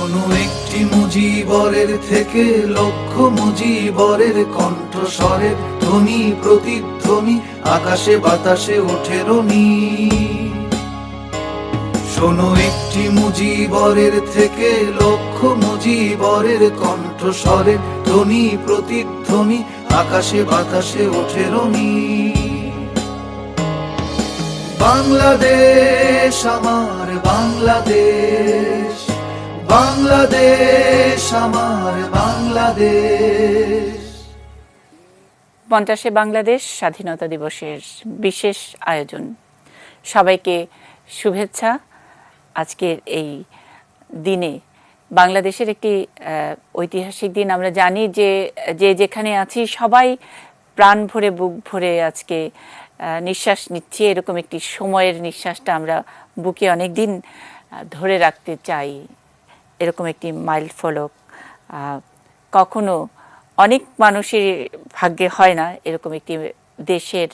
শোনো একটি মুজিবরের থেকে লক্ষ মুজিবরের কণ্ঠস্বরের ধ্বনি প্রতিধ্বনি আকাশে বাতাসে ওঠে রনি। শোনো একটি মুজিবরের থেকে লক্ষ মুজিবরের কণ্ঠস্বরের ধ্বনি প্রতিধ্বনি আকাশে বাতাসে ওঠে রনি। বাংলাদেশ আমার বাংলাদেশ, বাংলাদেশ আমার বাংলাদেশ। 50 বাংলাদেশ স্বাধীনতা দিবসের বিশেষ আয়োজন। সবাইকে শুভেচ্ছা। আজকের এই দিনে বাংলাদেশের একটি ঐতিহাসিক দিন। আমরা জানি যে যেখানে আছি সবাই প্রাণ ভরে বুক ভরে আজকে নিঃশ্বাস নিচ্ছি। এরকম একটি সময়ের নিঃশ্বাসটা আমরা বুকে অনেক দিন ধরে রাখতে চাই। এরকম একটি মাইল ফলক কখনো অনেক মানুষের ভাগ্যে হয় না। এরকম একটি দেশের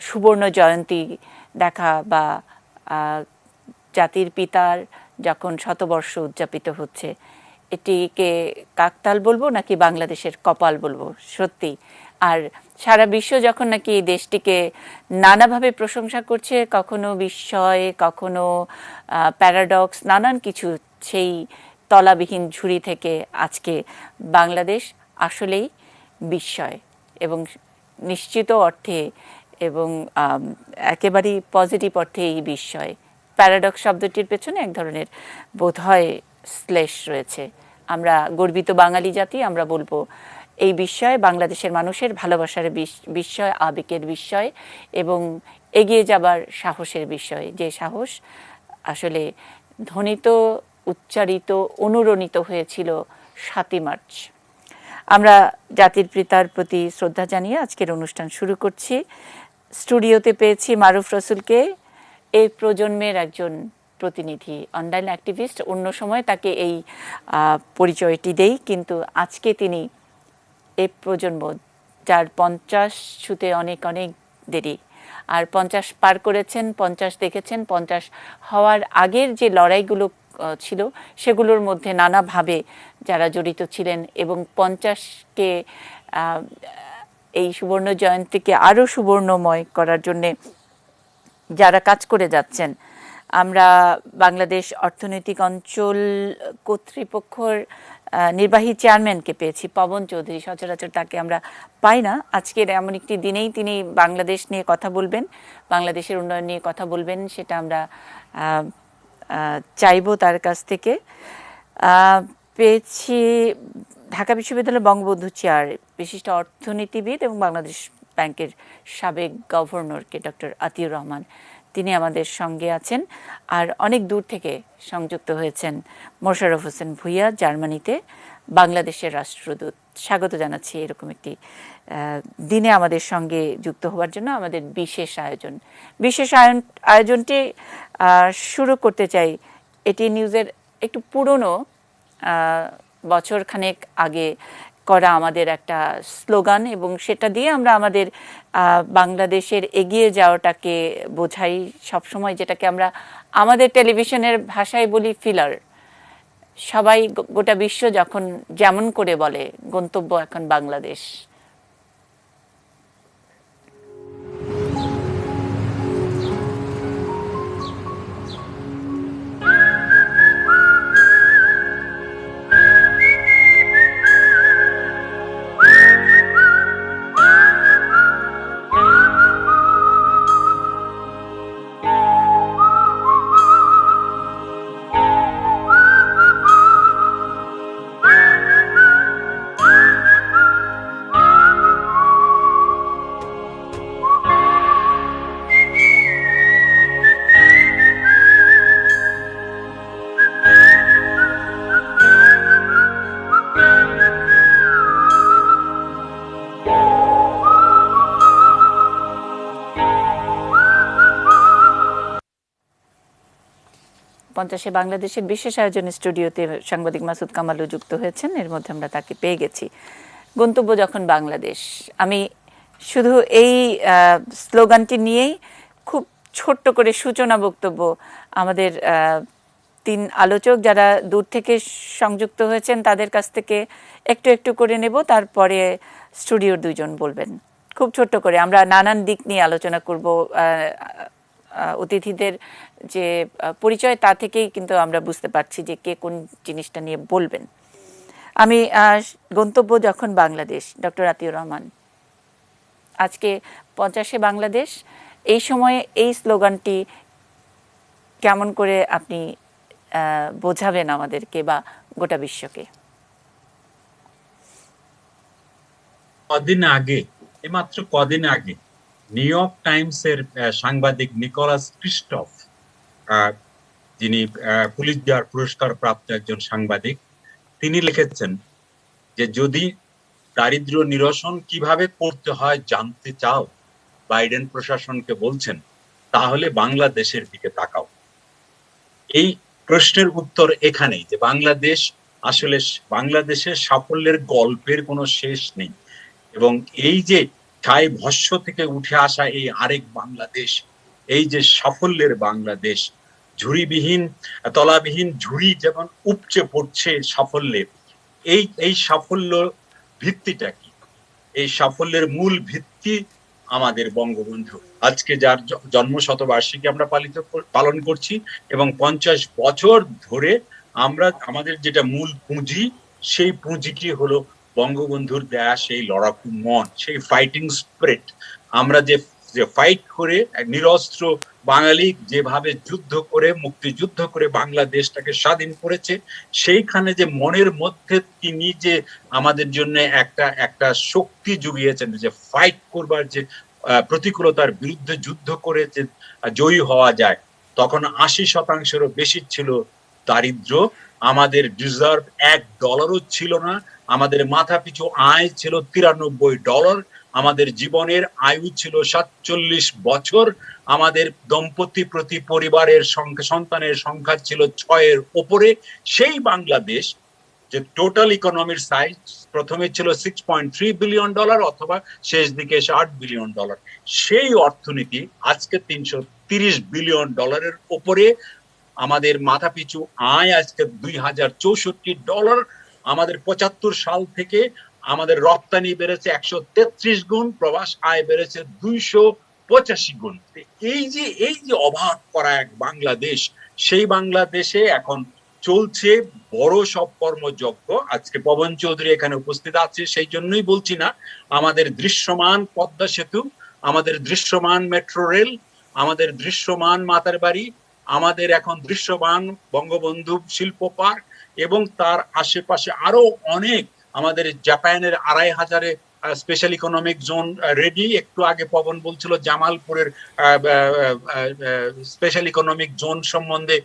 সুবর্ণ জয়ন্তী দেখা বা জাতির পিতার যখন শতবর্ষ উদযাপিত হচ্ছে, এটিকে কাকতাল বলবো নাকি বাংলাদেশের কপাল বলবো? সত্যি। আর সারা বিশ্ব যখন নাকি এই দেশটিকে নানাভাবে প্রশংসা করছে, কখনো বিস্ময়, কখনো প্যারাডক্স, নানান কিছু, সেই তলাবিহীন ঝুড়ি থেকে আজকে বাংলাদেশ আসলেই বিস্ময় এবং নিশ্চিত অর্থে এবং একেবারেই পজিটিভ অর্থে এই বিস্ময়। প্যারাডক্স শব্দটির পেছনে এক ধরনের বোধহয় শ্লেষ রয়েছে। আমরা গর্বিত বাঙালি জাতি, আমরা বলবো এই বিস্ময় বাংলাদেশের মানুষের ভালোবাসার বিস্ময়, আবেগের বিস্ময় এবং এগিয়ে যাবার সাহসের বিষয়। যে সাহস আসলে ধ্বনিত, উচ্চারিত, অনুরণিত হয়েছিল 7ই মার্চ। আমরা জাতির পিতার প্রতি শ্রদ্ধা জানিয়ে আজকের অনুষ্ঠান শুরু করছি। স্টুডিওতে পেয়েছি মারুফ রসুলকে, এই প্রজন্মের একজন প্রতিনিধি, অনলাইন অ্যাক্টিভিস্ট। অন্য সময় তাকে এই পরিচয়টি দেই, কিন্তু আজকে তিনি এই প্রজন্ম যার 50 ছুঁতে অনেক অনেক দেরি, আর 50 পার করেছেন, 50 দেখেছেন, 50 হওয়ার আগের যে লড়াইগুলো ছিল সেগুলোর মধ্যে নানাভাবে যারা জড়িত ছিলেন এবং 50কে এই সুবর্ণ জয়ন্তীকে আরও সুবর্ণময় করার জন্যে যারা কাজ করে যাচ্ছেন। আমরা বাংলাদেশ অর্থনৈতিক অঞ্চল কর্তৃপক্ষের নির্বাহী চেয়ারম্যানকে পেয়েছি, পবন চৌধুরী। সচরাচর তাকে আমরা পাই না। আজকের এমন একটি দিনেই তিনি বাংলাদেশ নিয়ে কথা বলবেন, বাংলাদেশের উন্নয়ন নিয়ে কথা বলবেন, সেটা আমরা চাইব তার কাছ থেকে। পেয়েছি ঢাকা বিশ্ববিদ্যালয়ের বঙ্গবন্ধু চেয়ার বিশিষ্ট অর্থনীতিবিদ এবং বাংলাদেশ ব্যাংকের সাবেক গভর্নরকে ডক্টর আতিউর রহমান, তিনি আমাদের সঙ্গে আছেন। আর অনেক দূর থেকে সংযুক্ত হয়েছেন মোশাররফ হোসেন ভূঁইয়া, জার্মানিতে বাংলাদেশের রাষ্ট্রদূত। স্বাগত জানাচ্ছি এরকম একটি দিনে আমাদের সঙ্গে যুক্ত হওয়ার জন্য। আমাদের বিশেষ আয়োজনটি শুরু করতে চাই। এটি নিউজের একটু পুরনো, বছরখানেক আগে করা আমাদের একটা স্লোগান, এবং সেটা দিয়ে আমরা আমাদের বাংলাদেশের এগিয়ে যাওয়াটাকে বোঝাই সবসময়, যেটাকে আমরা আমাদের টেলিভিশনের ভাষায় বলি ফিলার। সবাই, গোটা বিশ্ব যখন যেমন করে বলে গন্তব্য এখন বাংলাদেশ। বাংলাদেশের বিশেষ আয়োজনের স্টুডিওতে সাংবাদিক মাসুদ কামালও যুক্ত হয়েছেন। এর মধ্যে আমরা তাকে পেয়ে গেছি। গন্তব্য যখন বাংলাদেশ, আমি শুধু এই স্লোগানটি নিয়েই খুব ছোট্ট করে সূচনা বক্তব্য আমাদের তিন আলোচক যারা দূর থেকে সংযুক্ত হয়েছেন তাদের কাছ থেকে একটু একটু করে নেব, তারপরে স্টুডিওর দুইজন বলবেন খুব ছোট্ট করে। আমরা নানান দিক নিয়ে আলোচনা করব, অতিথিদের যে পরিচয় তা থেকেই কিন্তু আমরা বুঝতে পারছি যে কে কোন জিনিসটা নিয়ে বলবেন। আমি গন্তব্য যখন বাংলাদেশ, ডক্টর আতিউর রহমান, আজকে 50-এ বাংলাদেশ, এই সময়ে এই স্লোগানটি কেমন করে আপনি বোঝাবেন আমাদেরকে বা গোটা বিশ্বকে? মাত্র কদিন আগে নিউ ইয়র্ক টাইমসের সাংবাদিক নিকোলাস ক্রিস্টফ, যিনি পুলিৎজার পুরস্কার প্রাপ্ত একজন সাংবাদিক, তিনি লিখেছেন যে যদি দারিদ্র্য নিরসন কিভাবে করতে হয় জানতে চাও, বাইডেন প্রশাসনকে বলছেন, তাহলে বাংলাদেশের দিকে তাকাও। এই প্রশ্নের উত্তর এখানেই যে বাংলাদেশের সাফল্যের গল্পের কোনো শেষ নেই, এবং এই যে ছাই ভস্য থেকে উঠে আসা এই আরেক বাংলাদেশ, এই যে সাফল্যের বাংলাদেশ, তলাবিহীন ঝুড়ি যেমন উপচে পড়ছে সাফল্যে, এই সাফল্য ভিত্তিটা কি? এই সাফল্যের মূল ভিত্তি আমাদের বঙ্গবন্ধু। আজকে যার জন্ম শতবার্ষিকী আমরা পালন করছি, এবং 50 বছর ধরে আমরা আমাদের যেটা মূল পুঁজি, সেই পুঁজিটি হলো বঙ্গবন্ধুর দেয়া সেই লড়াকু মন, সেই ফাইটিং স্পিরিট। আমরা যে ফাইট করে নিরস্ত্র বাঙালি যেভাবে যুদ্ধ করে, মুক্তিযুদ্ধ করে বাংলাদেশটাকে স্বাধীন করেছে, সেইখানে যে মনের মধ্যে তিনি যে আমাদের জন্য একটা শক্তি জুগিয়েছেন, যে ফাইট করবার, যে প্রতিকূলতার বিরুদ্ধে যুদ্ধ করে যে জয়ী হওয়া যায়। তখন 80%-এরও বেশি ছিল দারিদ্র্য, আমাদের রিজার্ভ $1 ছিল না, আমাদের মাথা পিছু আয় ছিল $93, আমাদের জীবনের আয়ু ছিল 47 বছর, আমাদের দম্পতি প্রতি পরিবারের সন্তানের সংখ্যা ছিল 6-এর উপরে। সেই বাংলাদেশ, যে টোটাল ইকোনমির সাইজ প্রথমে ছিল $6.3 বিলিয়ন, অথবা শেষ দিকে $8 বিলিয়ন, সেই অর্থনীতি আজকে $330 বিলিয়ন উপরে। আমাদের মাথা পিছু আয় আজকে $2064। আমাদের 75 সাল থেকে আমাদের রপ্তানি বেড়েছে 133 গুণ, প্রবাস আয় বেড়েছে 285 গুণ। এই যে অবাক করা এক বাংলাদেশ, সেই বাংলাদেশে এখন চলছে বড় সব কর্মযজ্ঞ। আজকে পবন চৌধুরী এখানে উপস্থিত আছে, সেই জন্যই বলছি না, আমাদের দৃশ্যমান পদ্মা সেতু, আমাদের দৃশ্যমান মেট্রো রেল, আমাদের দৃশ্যমান মাতার বাড়ি, আমাদের এখন দৃশ্যমান বঙ্গবন্ধু শিল্প পার্ক, এবং তার আশেপাশে আরো অনেক, আমাদের জাপানের 2500 স্পেশাল ইকোনমিক জোন রেডি। একটু আগে পবন বলছিল জামালপুরের স্পেশাল ইকোনমিক জোন সম্বন্ধে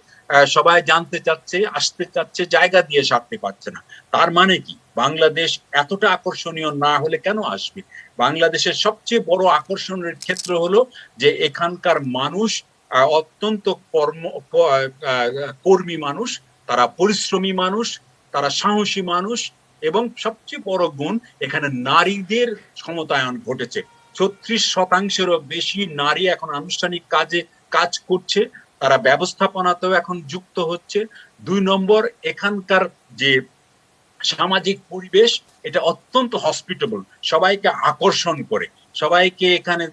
সবাই জানতে চাচ্ছে, আসতে চাচ্ছে, জায়গা দিয়ে সারতে পারছে না। তার মানে কি? বাংলাদেশ এতটা আকর্ষণীয় না হলে কেন আসবে? বাংলাদেশের সবচেয়ে বড় আকর্ষণের ক্ষেত্র হলো যে এখানকার মানুষ অত্যন্ত কর্মী মানুষ, তারা পরিশ্রমী মানুষ, তারা সাহসী মানুষ, এবং সবচেয়ে বড় গুণ, এখানে নারীদের ক্ষমতায়ন ঘটেছে। 36%-এরও বেশি নারী এখন আনুষ্ঠানিক কাজ করছে, তারা ব্যবস্থাপনাতেও এখন যুক্ত হচ্ছে। 2 নম্বর, এখানকার যে সামাজিক পরিবেশ, এটা অত্যন্ত হসপিটেবল, সবাইকে আকর্ষণ করে, সবাইকে এখানে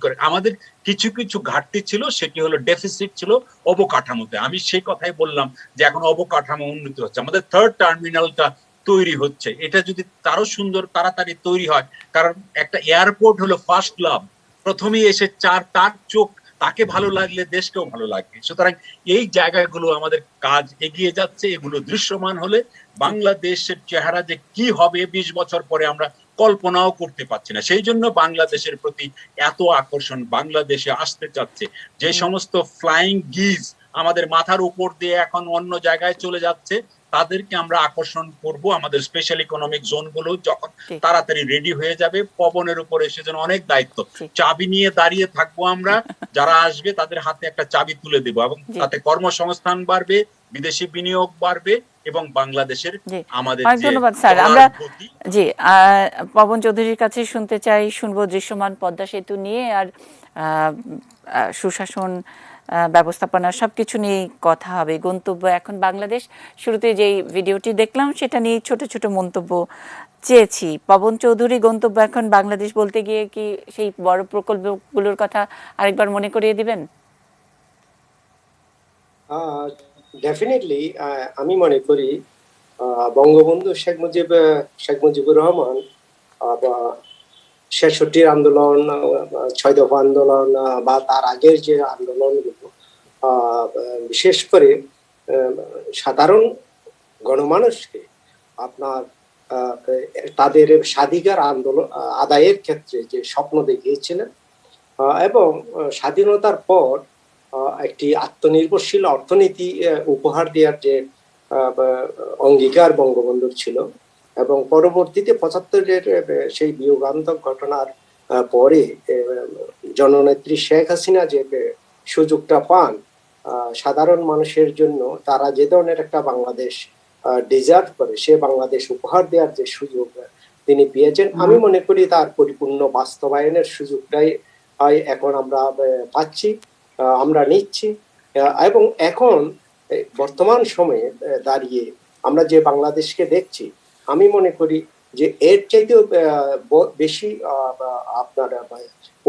করে। আমাদের কিছু কিছু ঘাটতি ছিল, সেটি হলো ডেফিসিট ছিল অবকাঠামোতে। আমি সেই কথাই বললাম যে এখন অবকাঠামো উন্নতি হচ্ছে, আমাদের 3rd টার্মিনালটা তৈরি হচ্ছে। এটা যদি তারও সুন্দর তাড়াতাড়ি তৈরি হয়, কারণ একটা এয়ারপোর্ট হলো ফার্স্ট লাভ, প্রথমেই এসে তার চোখ, তাকে ভালো লাগলে দেশকেও ভালো লাগবে। সুতরাং এই জায়গাগুলো আমাদের কাজ এগিয়ে যাচ্ছে, এগুলো দৃশ্যমান হলে বাংলাদেশের চেহারা যে কি হবে 20 বছর পরে আমরা কল্পনাও করতে পারছি না। সেই জন্য বাংলাদেশের প্রতি এত আকর্ষণ, বাংলাদেশে আসতে চাচ্ছে। যে সমস্ত ফ্লাইং গিজ আমাদের মাথার উপর দিয়ে এখন অন্য জায়গায় চলে যাচ্ছে, তাদেরকে আমরা আকর্ষণ করব। আমাদের স্পেশাল ইকোনমিক জোনগুলো যখন তাড়াতাড়ি রেডি হয়ে যাবে, পবনের উপরে সেজন্য অনেক দায়িত্ব, চাবি নিয়ে দাঁড়িয়ে থাকবো আমরা, যারা আসবে তাদের হাতে একটা চাবি তুলে দেবো, এবং তাতে কর্মসংস্থান বাড়বে, বিদেশি বিনিয়োগ বাড়বে, এবং বাংলাদেশের আমাদের ধন্যবাদ স্যার। আমরা পবন চৌধুরীর কাছে শুনবো দৃশ্যমান পদ্মা সেতু নিয়ে আর সুশাসন ব্যবস্থাপনা সবকিছু নিয়ে কথা হবে। গন্তব্য এখন বাংলাদেশ, শুরুতে যেই ভিডিওটি দেখলাম সেটা নিয়ে ছোট ছোট মন্তব্য চেয়েছি। পবন চৌধুরী, গন্তব্য এখন বাংলাদেশ বলতে গিয়ে কি সেই বড় প্রকল্পগুলোর কথা আরেকবার মনে করিয়ে দিবেন? ডেফিনেটলি আমি মনে করি বঙ্গবন্ধু শেখ মুজিবুর রহমান ৬৬ আন্দোলন, ৬ দফা আন্দোলন বা তার আগের যে আন্দোলনগুলো, বিশেষ করে সাধারণ গণমানুষকে আপনার তাদের স্বাধিকার আন্দোলন আদায়ের ক্ষেত্রে যে স্বপ্ন দেখিয়েছিলেন এবং স্বাধীনতার পর একটি আত্মনির্ভরশীল অর্থনীতি উপহার দেওয়ার যে অঙ্গীকার বঙ্গবন্ধুর ছিল, এবং পরবর্তীতে ৭৫-এর সেই বিয়োগান্তক ঘটনার পরে জননেত্রী শেখ হাসিনা যে সুযোগটা পান সাধারণ মানুষের জন্য, তারা যে ধরনের একটা বাংলাদেশ ডিজার্ভ করে সে বাংলাদেশ উপহার দেওয়ার যে সুযোগ তিনি পেয়েছেন, আমি মনে করি তার পরিপূর্ণ বাস্তবায়নের সুযোগটাই এখন আমরা পাচ্ছি, আমরা নিচ্ছি। এবং এখন বর্তমান সময়ে দাঁড়িয়ে আমরা যে বাংলাদেশকে দেখছি, আমি মনে করি যে এর চাইতেও বেশি আপনার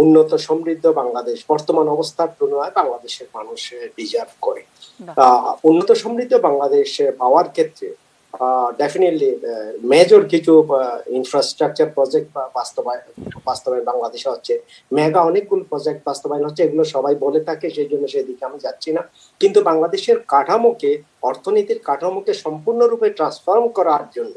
উন্নত সমৃদ্ধ বাংলাদেশ বর্তমান অবস্থার তুলনায় বাংলাদেশের মানুষ ডিজার্ভ করে। উন্নত সমৃদ্ধ বাংলাদেশ পাওয়ার ক্ষেত্রে ডেফিনেটলি মেজর কিছু ইনফ্রাস্ট্রাকচার প্রজেক্ট বাস্তবায়ন বাংলাদেশে হচ্ছে, মেগা অনেকগুলো প্রজেক্ট বাস্তবায়ন হচ্ছে, এগুলো সবাই বলে থাকে, সেই জন্য সেদিকে আমি যাচ্ছি না। কিন্তু বাংলাদেশের কাঠামোকে, অর্থনীতির কাঠামোকে সম্পূর্ণরূপে ট্রান্সফর্ম করার জন্য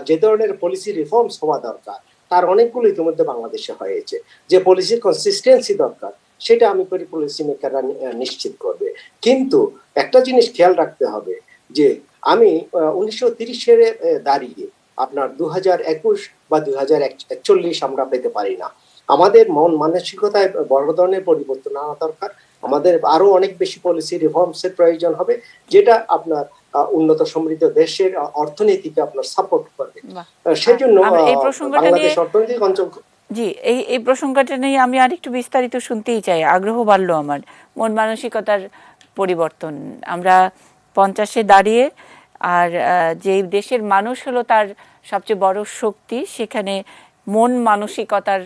যে ধরনের পলিসি রিফর্মস হওয়া দরকার তার অনেকগুলো ইতিমধ্যে বাংলাদেশে হয়েছে। যে পলিসির কনসিস্টেন্সি দরকার সেটা আমি করি পলিসি মেকাররা নিশ্চিত করবে। কিন্তু একটা জিনিস খেয়াল রাখতে হবে যে আমি 1930-এর দাঁড়িয়ে আপনার 2021 বা 2041 আমরা পেতে পারি না। আমাদের মন মানসিকতায় বড় ধরনের পরিবর্তন আনা দরকার। আমাদের আরো অনেক বেশি পলিসি রিফর্মসের প্রয়োজন হবে, যেটা আপনার উন্নত সমৃদ্ধ দেশের অর্থনীতিকে আপনার সাপোর্ট করবে। সেজন্য বাংলাদেশ অর্থনৈতিক অঞ্চল এই প্রসঙ্গটা নিয়ে আমি আরেকটু বিস্তারিত শুনতেই চাই, আগ্রহ বাড়লো আমার। মন মানসিকতার পরিবর্তন, আমরা 50-এ দাঁড়িয়ে আর যে দেশের মানুষ হলো তার সবচেয়ে বড় শক্তি, সেখানে মন মানসিকতার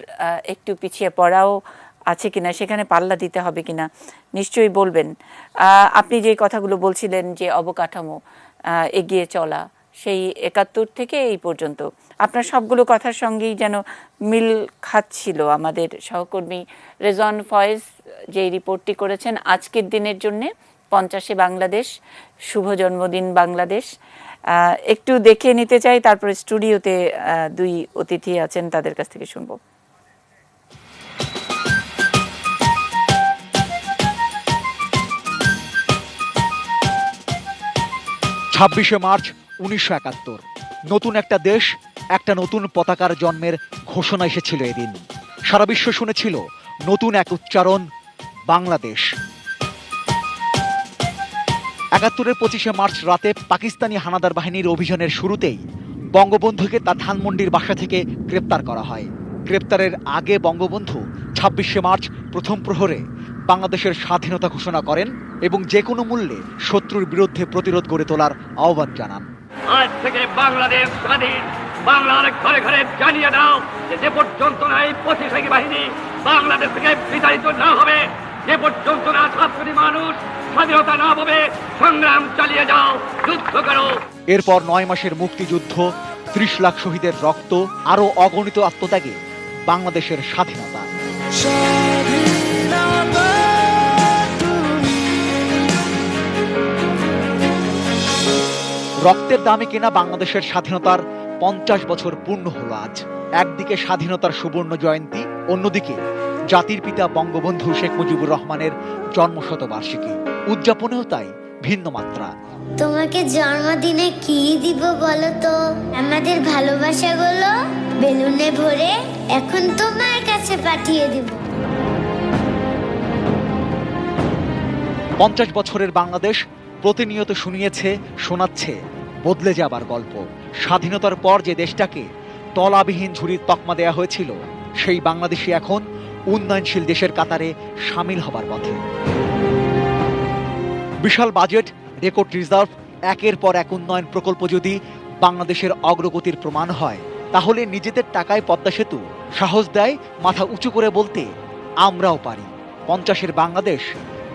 একটু পিছিয়ে পড়াও আছে কিনা, সেখানে পাল্লা দিতে হবে কিনা নিশ্চয়ই বলবেন। আপনি যে কথাগুলো বলছিলেন যে অবকাঠামো এগিয়ে চলা, সেই 71 থেকে এই পর্যন্ত আপনার সবগুলো কথার সঙ্গেই যেন মিল খাচ্ছিল। আমাদের সহকর্মী রেজন ফয়েজ যে রিপোর্টটি করেছেন আজকের দিনের জন্যে 50-এ বাংলাদেশ, শুভ জন্মদিন বাংলাদেশ, একটু দেখে নিতে চাই, তারপরে স্টুডিওতে দুই অতিথি আছেন, তাদের কাছ থেকে শুনবো। ছাব্বিশে মার্চ 1971, নতুন একটা দেশ, একটা নতুন পতাকার জন্মের ঘোষণা এসেছিল এদিন। সারা বিশ্ব শুনেছিল নতুন এক উচ্চারণ, বাংলাদেশ। 71-এর 25শে মার্চ রাতে পাকিস্তানি হানাদার বাহিনীর অভিযানের শুরুতেই বঙ্গবন্ধুকে তার ধানমন্ডির বাসা থেকে গ্রেপ্তার করা হয়। গ্রেপ্তারের আগে বঙ্গবন্ধু 26শে মার্চ প্রথম প্রহরে বাংলাদেশের স্বাধীনতা ঘোষণা করেন এবং যে কোনো মূল্যে শত্রুর বিরুদ্ধে প্রতিরোধ গড়ে তোলার আহ্বান জানান। আজ থেকে বাংলাদেশ স্বাধীন, বাংলার ঘরে ঘরে জানিয়ে দাও যে পর্যন্ত না এই প্রতিষ্ঠায়ী বাহিনী বাংলাদেশ থেকে বিতাড়িত না হবে, যে পর্যন্ত না 7 কোটি মানুষ স্বাধীনতা না পাবে, সংগ্রাম চালিয়ে যাও, যুদ্ধ করো। এরপর 9 মাসের মুক্তিযুদ্ধ, 30 লাখ শহীদের রক্ত, আরো অগণিত আত্মত্যাগে বাংলাদেশের স্বাধীনতা। রক্তের দামে কেনা বাংলাদেশের স্বাধীনতার 50 বছর পূর্ণ হলো আজ। একদিকে স্বাধীনতার সুবর্ণ জয়ন্তী, অন্যদিকে জাতির পিতা বঙ্গবন্ধু শেখ মুজিবুর রহমানের জন্মশতবার্ষিকী। উদযাপনেও তাই ভিন্ন মাত্রা। তোমাকে জন্মদিনে কি দিব বলো তো? আমাদের ভালোবাসাগুলো বেলুনে ভরে এখন তোমার কাছে পাঠিয়ে দিব। 50 বছরের বাংলাদেশ প্রতিনিয়ত শুনিয়েছে, শোনাচ্ছে বদলে যাবার গল্প। স্বাধীনতার পর যে দেশটাকে তলাবিহীন ঝুড়ির তকমা দেয়া হয়েছিল, সেই বাংলাদেশই এখন উন্নয়নশীল দেশের কাতারে সামিল হবার পথে। বিশাল বাজেট, রেকর্ড রিজার্ভ, একের পর এক উন্নয়ন প্রকল্প যদি বাংলাদেশের অগ্রগতির প্রমাণ হয়, তাহলে নিজেদের টাকায় পদ্মা সেতু সাহস দেয় মাথা উঁচু করে বলতে আমরাও পারি। 50-এর বাংলাদেশ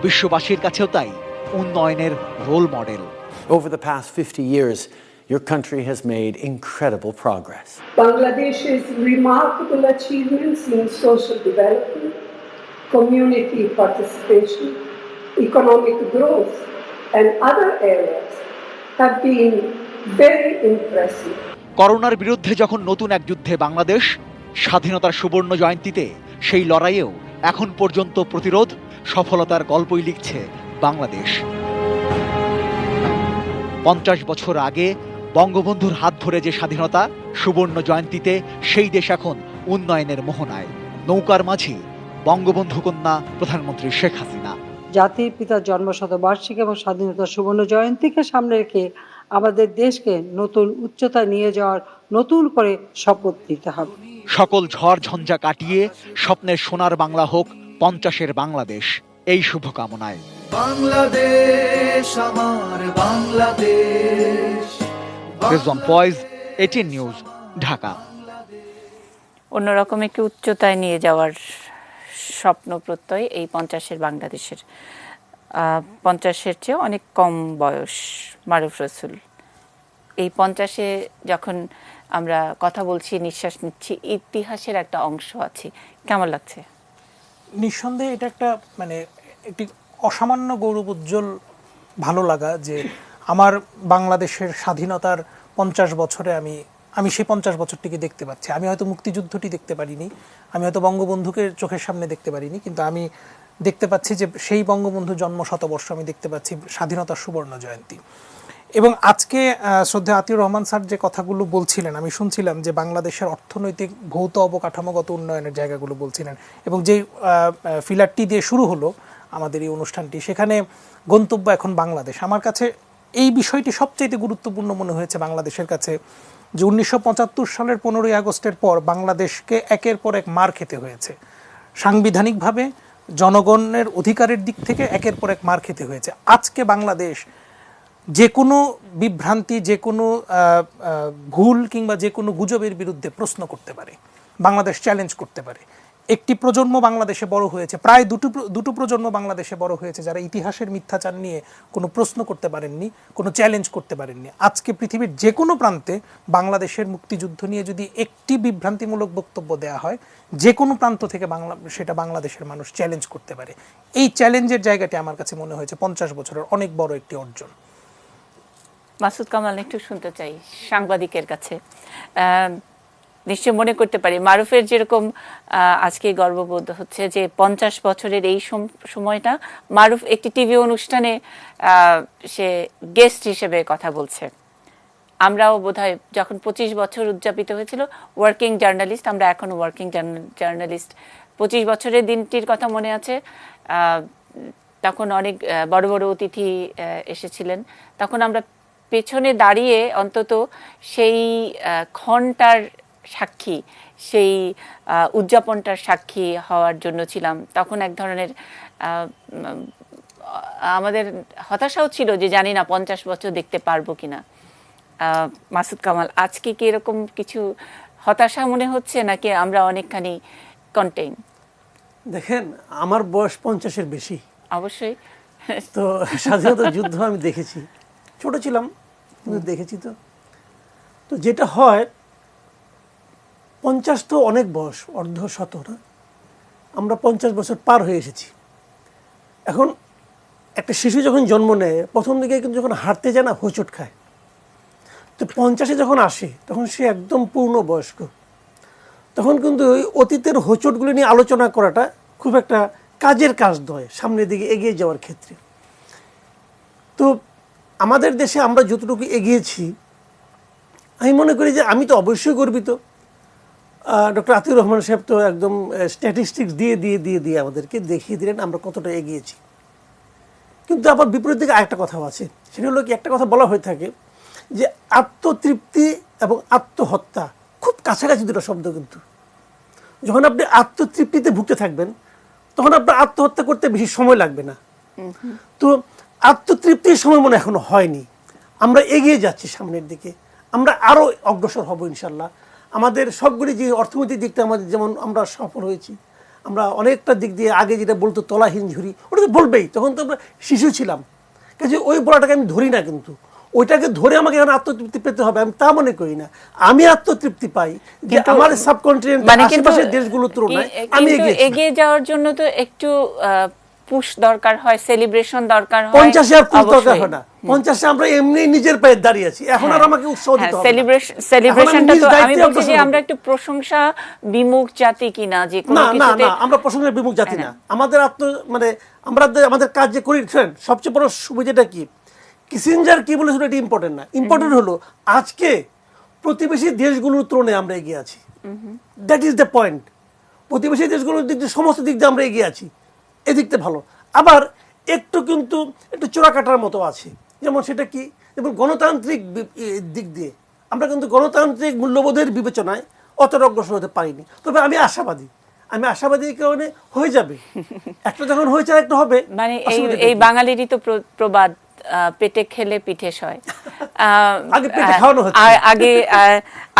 বিশ্ববাসীর কাছেও তাই উন্নয়নের role model. Over the past 50 years, your country has made incredible progress. Bangladesh's remarkable achievements in social development, community participation, economic growth, and other areas have been very impressive. করোনার বিরুদ্ধে যখন নতুন এক যুদ্ধে বাংলাদেশ, স্বাধীনতার সুবর্ণ জয়ন্তীতে সেই লড়াইয়েও এখন পর্যন্ত প্রতিরোধ, সফলতার গল্পই লিখছে বাংলাদেশ। 50 বছর আগে বঙ্গবন্ধুর হাত ধরে যে স্বাধীনতা, সুবর্ণ জয়ন্তীতে সেই দেশ এখন উন্নয়নের মোহনায়। নৌকার মাঝি বঙ্গবন্ধু কন্যা প্রধানমন্ত্রী শেখ হাসিনা। জাতির পিতার জন্মশতবার্ষিকী এবং স্বাধীনতা সুবর্ণ জয়ন্তীকে সামনে রেখে আমাদের দেশকে নতুন উচ্চতায় নিয়ে যাওয়ার নতুন করে শপথ নিতে হবে। সকল ঝড় ঝঞ্ঝা কাটিয়ে স্বপ্নের সোনার বাংলা হোক 50-এর বাংলাদেশ, এই শুভকামনায়। বাংলাদেশ আমার বাংলাদেশ। Rezwan Faiz, ATN news, Dhaka. অন্যরকম একটি উচ্চতায় নিয়ে যাওয়ার স্বপ্ন প্রত্যয় এই 50-এর বাংলাদেশের। 50-এর চেয়ে অনেক কম বয়স মারুফ রসুল। এই 50-এ যখন আমরা কথা বলছি, নিঃশ্বাস নিচ্ছি, ইতিহাসের একটা অংশ আছে। কেমন লাগছে? নিঃসন্দেহে এটা একটা একটি অসামান্য গৌরব উজ্জ্বল ভালো লাগা যে আমার বাংলাদেশের স্বাধীনতার 50 বছরে আমি সেই 50 বছরটিকে দেখতে পাচ্ছি। আমি হয়তো মুক্তিযুদ্ধটি দেখতে পারিনি, আমি হয়তো বঙ্গবন্ধুকে চোখের সামনে দেখতে পারিনি, কিন্তু আমি দেখতে পাচ্ছি যে সেই বঙ্গবন্ধুর জন্ম শতবর্ষ, আমি দেখতে পাচ্ছি স্বাধীনতার সুবর্ণ জয়ন্তী। এবং আজকে শ্রদ্ধেয় আতিউর রহমান স্যার যে কথাগুলো বলছিলেন, আমি শুনছিলাম যে বাংলাদেশের অর্থনৈতিক ভৌত অবকাঠামোগত উন্নয়নের জায়গাগুলো বলছিলেন, এবং যে ফিলারটি দিয়ে শুরু হলো আমাদের এই অনুষ্ঠানটি, সেখানে গন্তব্য এখন বাংলাদেশ। আমার কাছে এই বিষয়টি সবচেয়ে গুরুত্বপূর্ণ মনে হয়েছে বাংলাদেশের কাছে, যে 1975 সালের 15ই আগস্টের পর বাংলাদেশকে একের পর এক মার খেতে হয়েছে। সাংবিধানিকভাবে জনগণের অধিকারের দিক থেকে একের পর এক মার খেতে হয়েছে। আজকে বাংলাদেশ যে কোনো বিভ্রান্তি, যে কোনো ভুল কিংবা যে কোনো গুজবের বিরুদ্ধে প্রশ্ন করতে পারে, বাংলাদেশ চ্যালেঞ্জ করতে পারে। একটি প্রজন্ম বাংলাদেশে বড় হয়েছে, প্রায় দুটো প্রজন্ম বাংলাদেশে বড় হয়েছে যারা ইতিহাসের মিথ্যাচার নিয়ে কোনো প্রশ্ন করতে পারেননি, কোনো চ্যালেঞ্জ করতে পারেননি। আজকে পৃথিবীর যে কোনো প্রান্তে বাংলাদেশের মুক্তিযুদ্ধ নিয়ে যদি একটি বিভ্রান্তিমূলক বক্তব্য দেওয়া হয়, যে কোনো প্রান্ত থেকে সেটা বাংলাদেশের মানুষ চ্যালেঞ্জ করতে পারে। এই চ্যালেঞ্জের জায়গাটি আমার কাছে মনে হয়েছে 50 বছরের অনেক বড় একটি অর্জন। মাসুদ কামাল, একটু শুনতে চাই সাংবাদিকের কাছে। নিশ্চয় মনে করতে পারি মারুফের যেরকম আজকে গর্ববোধ হচ্ছে যে 50 বছরের এই সময়টা মারুফ একটি টিভি অনুষ্ঠানে সে গেস্ট হিসেবে কথা বলছে। আমরাও বোধহয় যখন 25 বছর উদযাপিত হয়েছিল ওয়ার্কিং জার্নালিস্ট, আমরা এখনো ওয়ার্কিং জার্নালিস্ট, 25 বছরের দিনটির কথা মনে আছে। তখন অনেক বড় বড় অতিথি এসেছিলেন, তখন আমরা পেছনে দাঁড়িয়ে অন্তত সেই ক্ষণটার সাক্ষী, সেই উদযাপনটার সাক্ষী হওয়ার জন্য ছিলাম। তখন এক ধরনের আমাদের হতাশাও ছিল যে জানি না 50 বছর দেখতে পারবো কিনা। মাসুদ কামাল, আজকে কি এরকম কিছু হতাশা মনে হচ্ছে নাকি আমরা অনেকখানি কন্টেইন? দেখেন, আমার বয়স 50-এর বেশি। অবশ্যই। তো স্বাধীনতা যুদ্ধ আমি দেখেছি, ছোট ছিলাম কিন্তু দেখেছি। তো যেটা হয়, 50 তো অনেক বয়স, অর্ধ শত না, আমরা 50 বছর পার হয়ে এসেছি। এখন একটা শিশু যখন জন্ম নেয়, প্রথম দিকে কিন্তু যখন হাঁটতে যায় না, হোঁচট খায়। তো 50-এ যখন আসে তখন সে একদম পূর্ণ বয়স্ক। তখন কিন্তু ওই অতীতের হোঁচটগুলি নিয়ে আলোচনা করাটা খুব একটা কাজের কাজ নয় সামনের দিকে এগিয়ে যাওয়ার ক্ষেত্রে। তো আমাদের দেশে আমরা যতটুকু এগিয়েছি, আমি মনে করি যে আমি তো অবশ্যই গর্বিত। ডক্টর আতিউর রহমান সাহেব তো একদম স্ট্যাটিস্টিক্স দিয়ে আমাদেরকে দেখিয়ে দিলেন আমরা কতটা এগিয়েছি। কিন্তু আবার বিপরীত দিকে আরেকটা কথাও আছে, সেটা হলো কি, একটা কথা বলা হয়ে থাকে যে আত্মতৃপ্তি এবং আত্মহত্যা খুব কাছাকাছি দুটো শব্দ। কিন্তু যখন আপনি আত্মতৃপ্তিতে ভুগতে থাকবেন তখন আপনার আত্মহত্যা করতে বেশি সময় লাগবে না। তো আত্মতৃপ্তির সময় মনে এখনো হয়নি। আমরা এগিয়ে যাচ্ছি সামনের দিকে, আমরা আরো অগ্রসর হব ইনশাল্লাহ। আমাদের সবগুলি যে অর্থনৈতিক দিকটা আমাদের যেমন আমরা সফল হয়েছি, আমরা অনেকটা দিক দিয়ে আগে যেটা বলতো তলাহীন ঝুরি, ওটা তো বলবেই, তখন তো আমরা শিশু ছিলাম, কাজে ওই বলাটাকে আমি ধরি না, কিন্তু ওইটাকে ধরে আমাকে এখন আত্মতৃপ্তি পেতে হবে আমি তা মনে করি না। আমি আত্মতৃপ্তি পাই যে আমার সাবকন্টিনেন্টের আশেপাশের দেশগুলোর তুলনায় আমি এগিয়ে যাওয়ার জন্য তো একটু পুশ দরকার হয়, সেলিব্রেশন দরকার হয়। 50 আর পুশ দরকার হয় না, 50 আমরা এমনি নিজের পায়ে দাঁড়িয়ে আছি, এখন আর আমাকে উৎসাহ দিতে হবে। সেলিব্রেশনটা তো আমি বলছি যে আমরা একটু প্রশংসা বিমুখ জাতি কিনা, যে কোনো কিছুতে না আমরা প্রশংসা বিমুখ জাতি না। আমাদের মানে আমরা আমাদের কাজ যে করি, সবচেয়ে বড় সুবিধাটা কি, কিসিঞ্জার কি বলেছিল এটা ইম্পর্টেন্ট না, ইম্পর্টেন্ট হলো আজকে প্রতিবেশী দেশগুলোর তুলনায় আমরা এগিয়ে আছি। That is the point. প্রতিবেশী দেশগুলোর দিক দিয়ে সমস্ত দিক দিয়ে আমরা এগিয়ে আছি, এদিকটা ভালো। আবার একটু কিন্তু একটু চোরা কাটার মতো আছে, যেমন সেটা কি, যেমন গণতান্ত্রিক দিক দিয়ে আমরা কিন্তু গণতান্ত্রিক মূল্যবোধের বিবেচনায় অতটা অগ্রসর হতে পারিনি। তবে আমি আশাবাদী কারণে হয়ে যাবে, একটা যখন হয়েছে একটা হবে। মানে এই বাঙালিরই তো প্রবাদ, পেটে খেলে পিঠে সয়।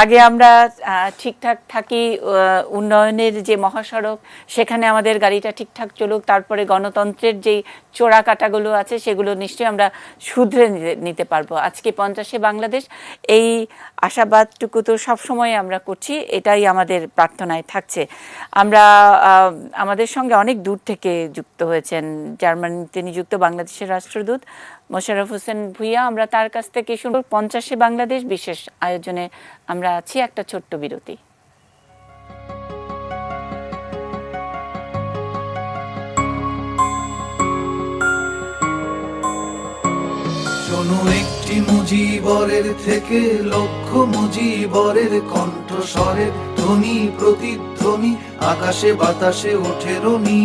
আগে আমরা ঠিকঠাক থাকি, উন্নয়নের যে মহাসড়ক সেখানে আমাদের গাড়িটা ঠিকঠাক চলুক, তারপরে গণতন্ত্রের যেই চোরা কাটাগুলো আছে সেগুলো নিশ্চয়ই আমরা শুধরে নিতে পারবো। আজকে 50 বাংলাদেশ, এই আশাবাদটুকু তো সবসময় আমরা করছি, এটাই আমাদের প্রার্থনায় থাকছে। আমরা আমাদের সঙ্গে অনেক দূর থেকে যুক্ত হয়েছেন জার্মানিতে নিযুক্ত বাংলাদেশের রাষ্ট্রদূত মোশাররফ হোসেন ভূঁইয়া, আমরা তার কাছ থেকে শুনব 50 বাংলাদেশ বিশেষ আয়োজনে আমরা আছি একটা ছোট্ট বিরতি। শোনো একটি মুজিবরের থেকে লক্ষ মুজিবরের কণ্ঠস্বরের ধ্বনি প্রতিধ্বনি আকাশে বাতাসে ওঠে রনি।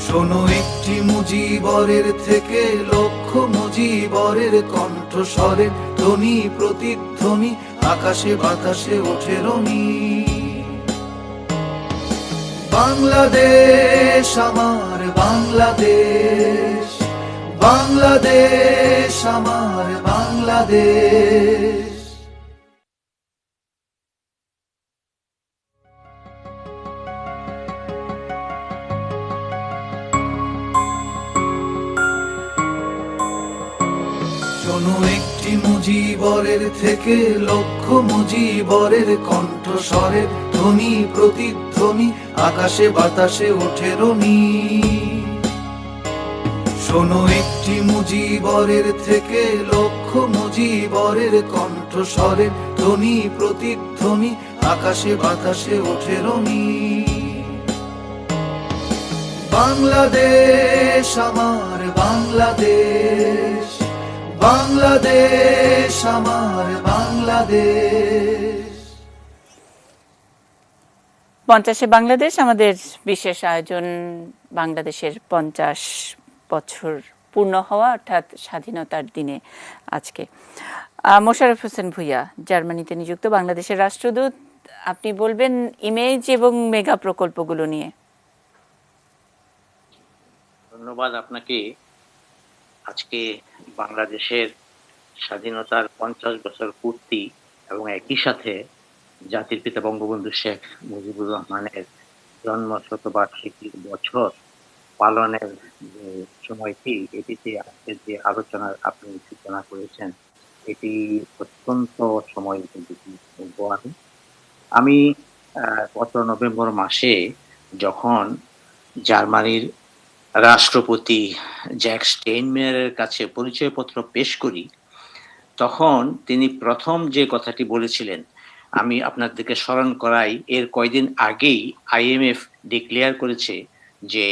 শোনো একটি মুজিবরের থেকে লক্ষ মুজিবরের কণ্ঠস্বরের ধ্বনি প্রতিধ্বনি আকাশে বাতাসে ওঠে রনি। বাংলাদেশ আমার বাংলাদেশ, বাংলাদেশ আমার বাংলাদেশ। শোনো একটি মুজিবরের থেকে লক্ষ মুজিবরের কণ্ঠস্বরের ধ্বনি প্রতিধ্বনি আকাশে বাতাসে ওঠে রনি। শোনো একটি মুজিবরের থেকে লক্ষ মুজিবরের কণ্ঠস্বরের ধ্বনি প্রতিধ্বনি আকাশে বাতাসে ওঠে রনি। বাংলাদেশ আমার বাংলাদেশ, বাংলাদেশ আমার বাংলাদেশ। 50 বাংলাদেশ আমাদের বিশেষ আয়োজন, বাংলাদেশের 50 বছর পূর্ণ হওয়া অর্থাৎ স্বাধীনতার দিনে আজকে। মোশাররফ হোসেন ভূঁইয়া, জার্মানিতে নিযুক্ত বাংলাদেশের রাষ্ট্রদূত, আপনি বলবেন ইমেজ এবং মেগা প্রকল্পগুলো নিয়ে। ধন্যবাদ আপনাকে। আজকে বাংলাদেশের স্বাধীনতার 50 বছর পূর্তি এবং একই সাথে জাতির পিতা বঙ্গবন্ধু শেখ মুজিবুর রহমানের জন্ম শতবার্ষিকী বছর পালনের যে সময়টি, এটিতে আজকের যে আলোচনা আপনি সূচনা করেছেন এটি অত্যন্ত সময় উপযোগী বলবো। আমি গত নভেম্বর মাসে যখন জার্মানির রাষ্ট্রপতি জ্যাক স্টেইনমায়ারের কাছে পরিচয়পত্র পেশ করি, তখন তিনি প্রথম যে কথাটি বলেছিলেন, আমি আপনাদেরকে স্মরণ করাই, এর কয়েকদিন আগেই IMF ডিক্লেয়ার করেছে যে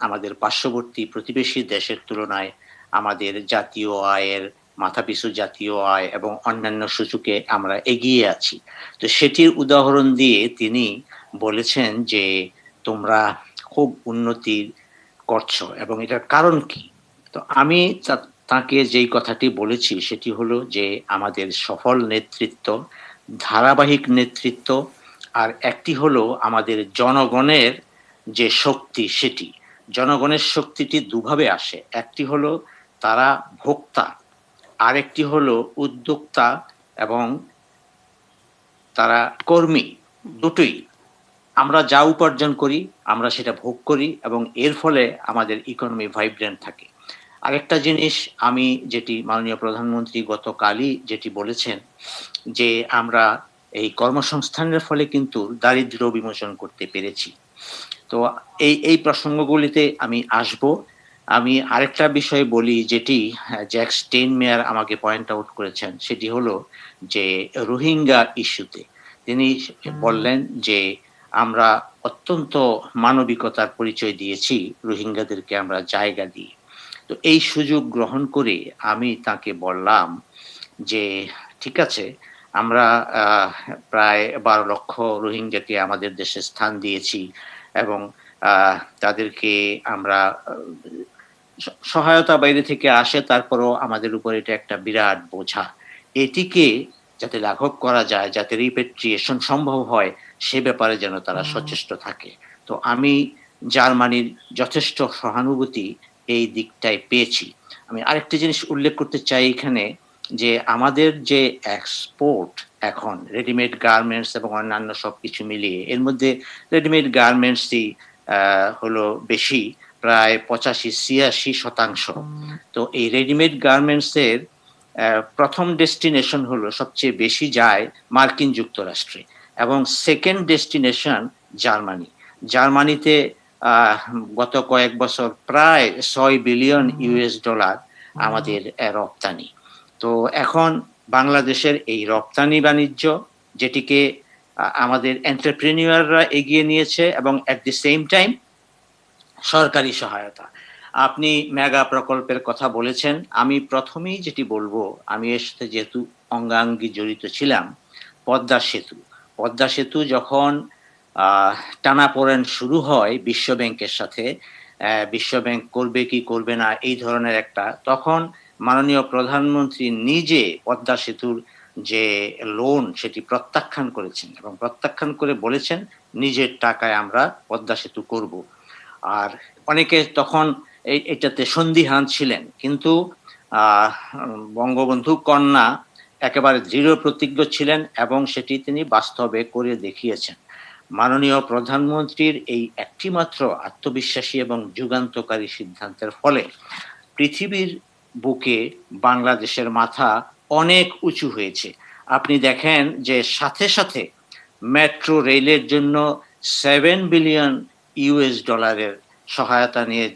আমাদের পার্শ্ববর্তী প্রতিবেশী দেশের তুলনায় আমাদের জাতীয় আয়ের, মাথাপিছু জাতীয় আয় এবং অন্যান্য সূচকে আমরা এগিয়ে আছি। তো সেটির উদাহরণ দিয়ে তিনি বলেছেন যে তোমরা খুব উন্নতি করছো এবং এটার কারণ কি। তো আমি তাকে যেই কথাটি বলেছি সেটি হলো যে আমাদের সফল নেতৃত্ব, ধারাবাহিক নেতৃত্ব, আর একটি হলো আমাদের জনগণের যে শক্তি সেটি। জনগণের শক্তিটি দুভাবে আসে, একটি হলো তারা ভোক্তা, আরেকটি হলো উদ্যোক্তা এবং তারা কর্মী। দুটোই আমরা যা উপার্জন করি আমরা সেটা ভোগ করি এবং এর ফলে আমাদের ইকোনমি ভাইব্রেন্ট থাকে। আরেকটা জিনিস আমি যেটি মাননীয় প্রধানমন্ত্রী গতকালই যেটি বলেছেন যে আমরা এই কর্মসংস্থানের ফলে কিন্তু দারিদ্র্য বিমোচন করতে পেরেছি। তো এই প্রসঙ্গগুলিতে আমি আসব। আমি আরেকটা বিষয় বলি যেটি জ্যাক স্টেইনমেয়ার আমাকে পয়েন্ট আউট করেছেন, সেটি হলো যে রোহিঙ্গা ইস্যুতে তিনি বললেন যে আমরা অত্যন্ত মানবিকতার পরিচয় দিয়েছি রোহিঙ্গাদেরকে আমরা জায়গা দিই। তো এই সুযোগ গ্রহণ করে আমি তাকে বললাম যে ঠিক আছে, আমরা প্রায় 12 লক্ষ রোহিঙ্গাকে আমাদের দেশে স্থান দিয়েছি এবং তাদেরকে আমরা সহায়তা বাইরে থেকে আসে, তারপরও আমাদের উপর এটা একটা বিরাট বোঝা। এটিকে যাতে লাঘব করা যায়, যাতে রিপেট্রিয়েশন সম্ভব হয়, সে ব্যাপারে যেন তারা সচেষ্ট থাকে। তো আমি জার্মানির যথেষ্ট সহানুভূতি এই দিকটায় পেয়েছি। আমি আরেকটা জিনিস উল্লেখ করতে চাই এখানে, যে আমাদের যে এক্সপোর্ট এখন রেডিমেড গার্মেন্টস এবং অন্যান্য সবকিছু মিলিয়ে, এর মধ্যে রেডিমেড গার্মেন্টসই হলো বেশি, প্রায় 85-86%। তো এই রেডিমেড গার্মেন্টস এর প্রথম ডেস্টিনেশন হলো সবচেয়ে বেশি যায় মার্কিন যুক্তরাষ্ট্রে এবং সেকেন্ড ডেস্টিনেশন জার্মানি। জার্মানিতে গত কয়েক বছর প্রায় $6 বিলিয়ন আমাদের রপ্তানি। তো এখন বাংলাদেশের এই রপ্তানি বাণিজ্য, যেটিকে আমাদের এন্টারপ্রেনিউররা এগিয়ে নিয়েছে এবং এট দি সেম টাইম সরকারি সহায়তা। আপনি মেগা প্রকল্পের কথা বলেছেন, আমি প্রথমেই যেটি বলবো, আমি এর সাথে যেহেতু অঙ্গাঙ্গি জড়িত ছিলাম, পদ্মা সেতু যখন টানাপোড়েন শুরু হয় বিশ্ব ব্যাংকের সাথে, বিশ্ব ব্যাংক করবে কি করবে না এই ধরনের একটা, তখন মাননীয় প্রধানমন্ত্রী নিজে পদ্মা সেতুর যে লোন সেটি প্রত্যাখ্যান করেছেন এবং প্রত্যাখ্যান করে বলেছেন নিজের টাকায় আমরা পদ্মা সেতু করব। আর অনেকে তখন এটাতে সন্দিহান ছিলেন, কিন্তু বঙ্গবন্ধু কন্যা একেবারে দৃঢ় প্রতিজ্ঞ ছিলেন এবং সেটি তিনি বাস্তবে করে দেখিয়েছেন। মাননীয় প্রধানমন্ত্রীর এই একটিমাত্র আত্মবিশ্বাসী এবং যুগান্তকারী সিদ্ধান্তের ফলে পৃথিবীর বুকে বাংলাদেশের মাথা অনেক উঁচু হয়েছে। আপনি দেখেন যে সাথে সাথে মেট্রো রেলের জন্য $7 বিলিয়ন সহায়তা নিয়ে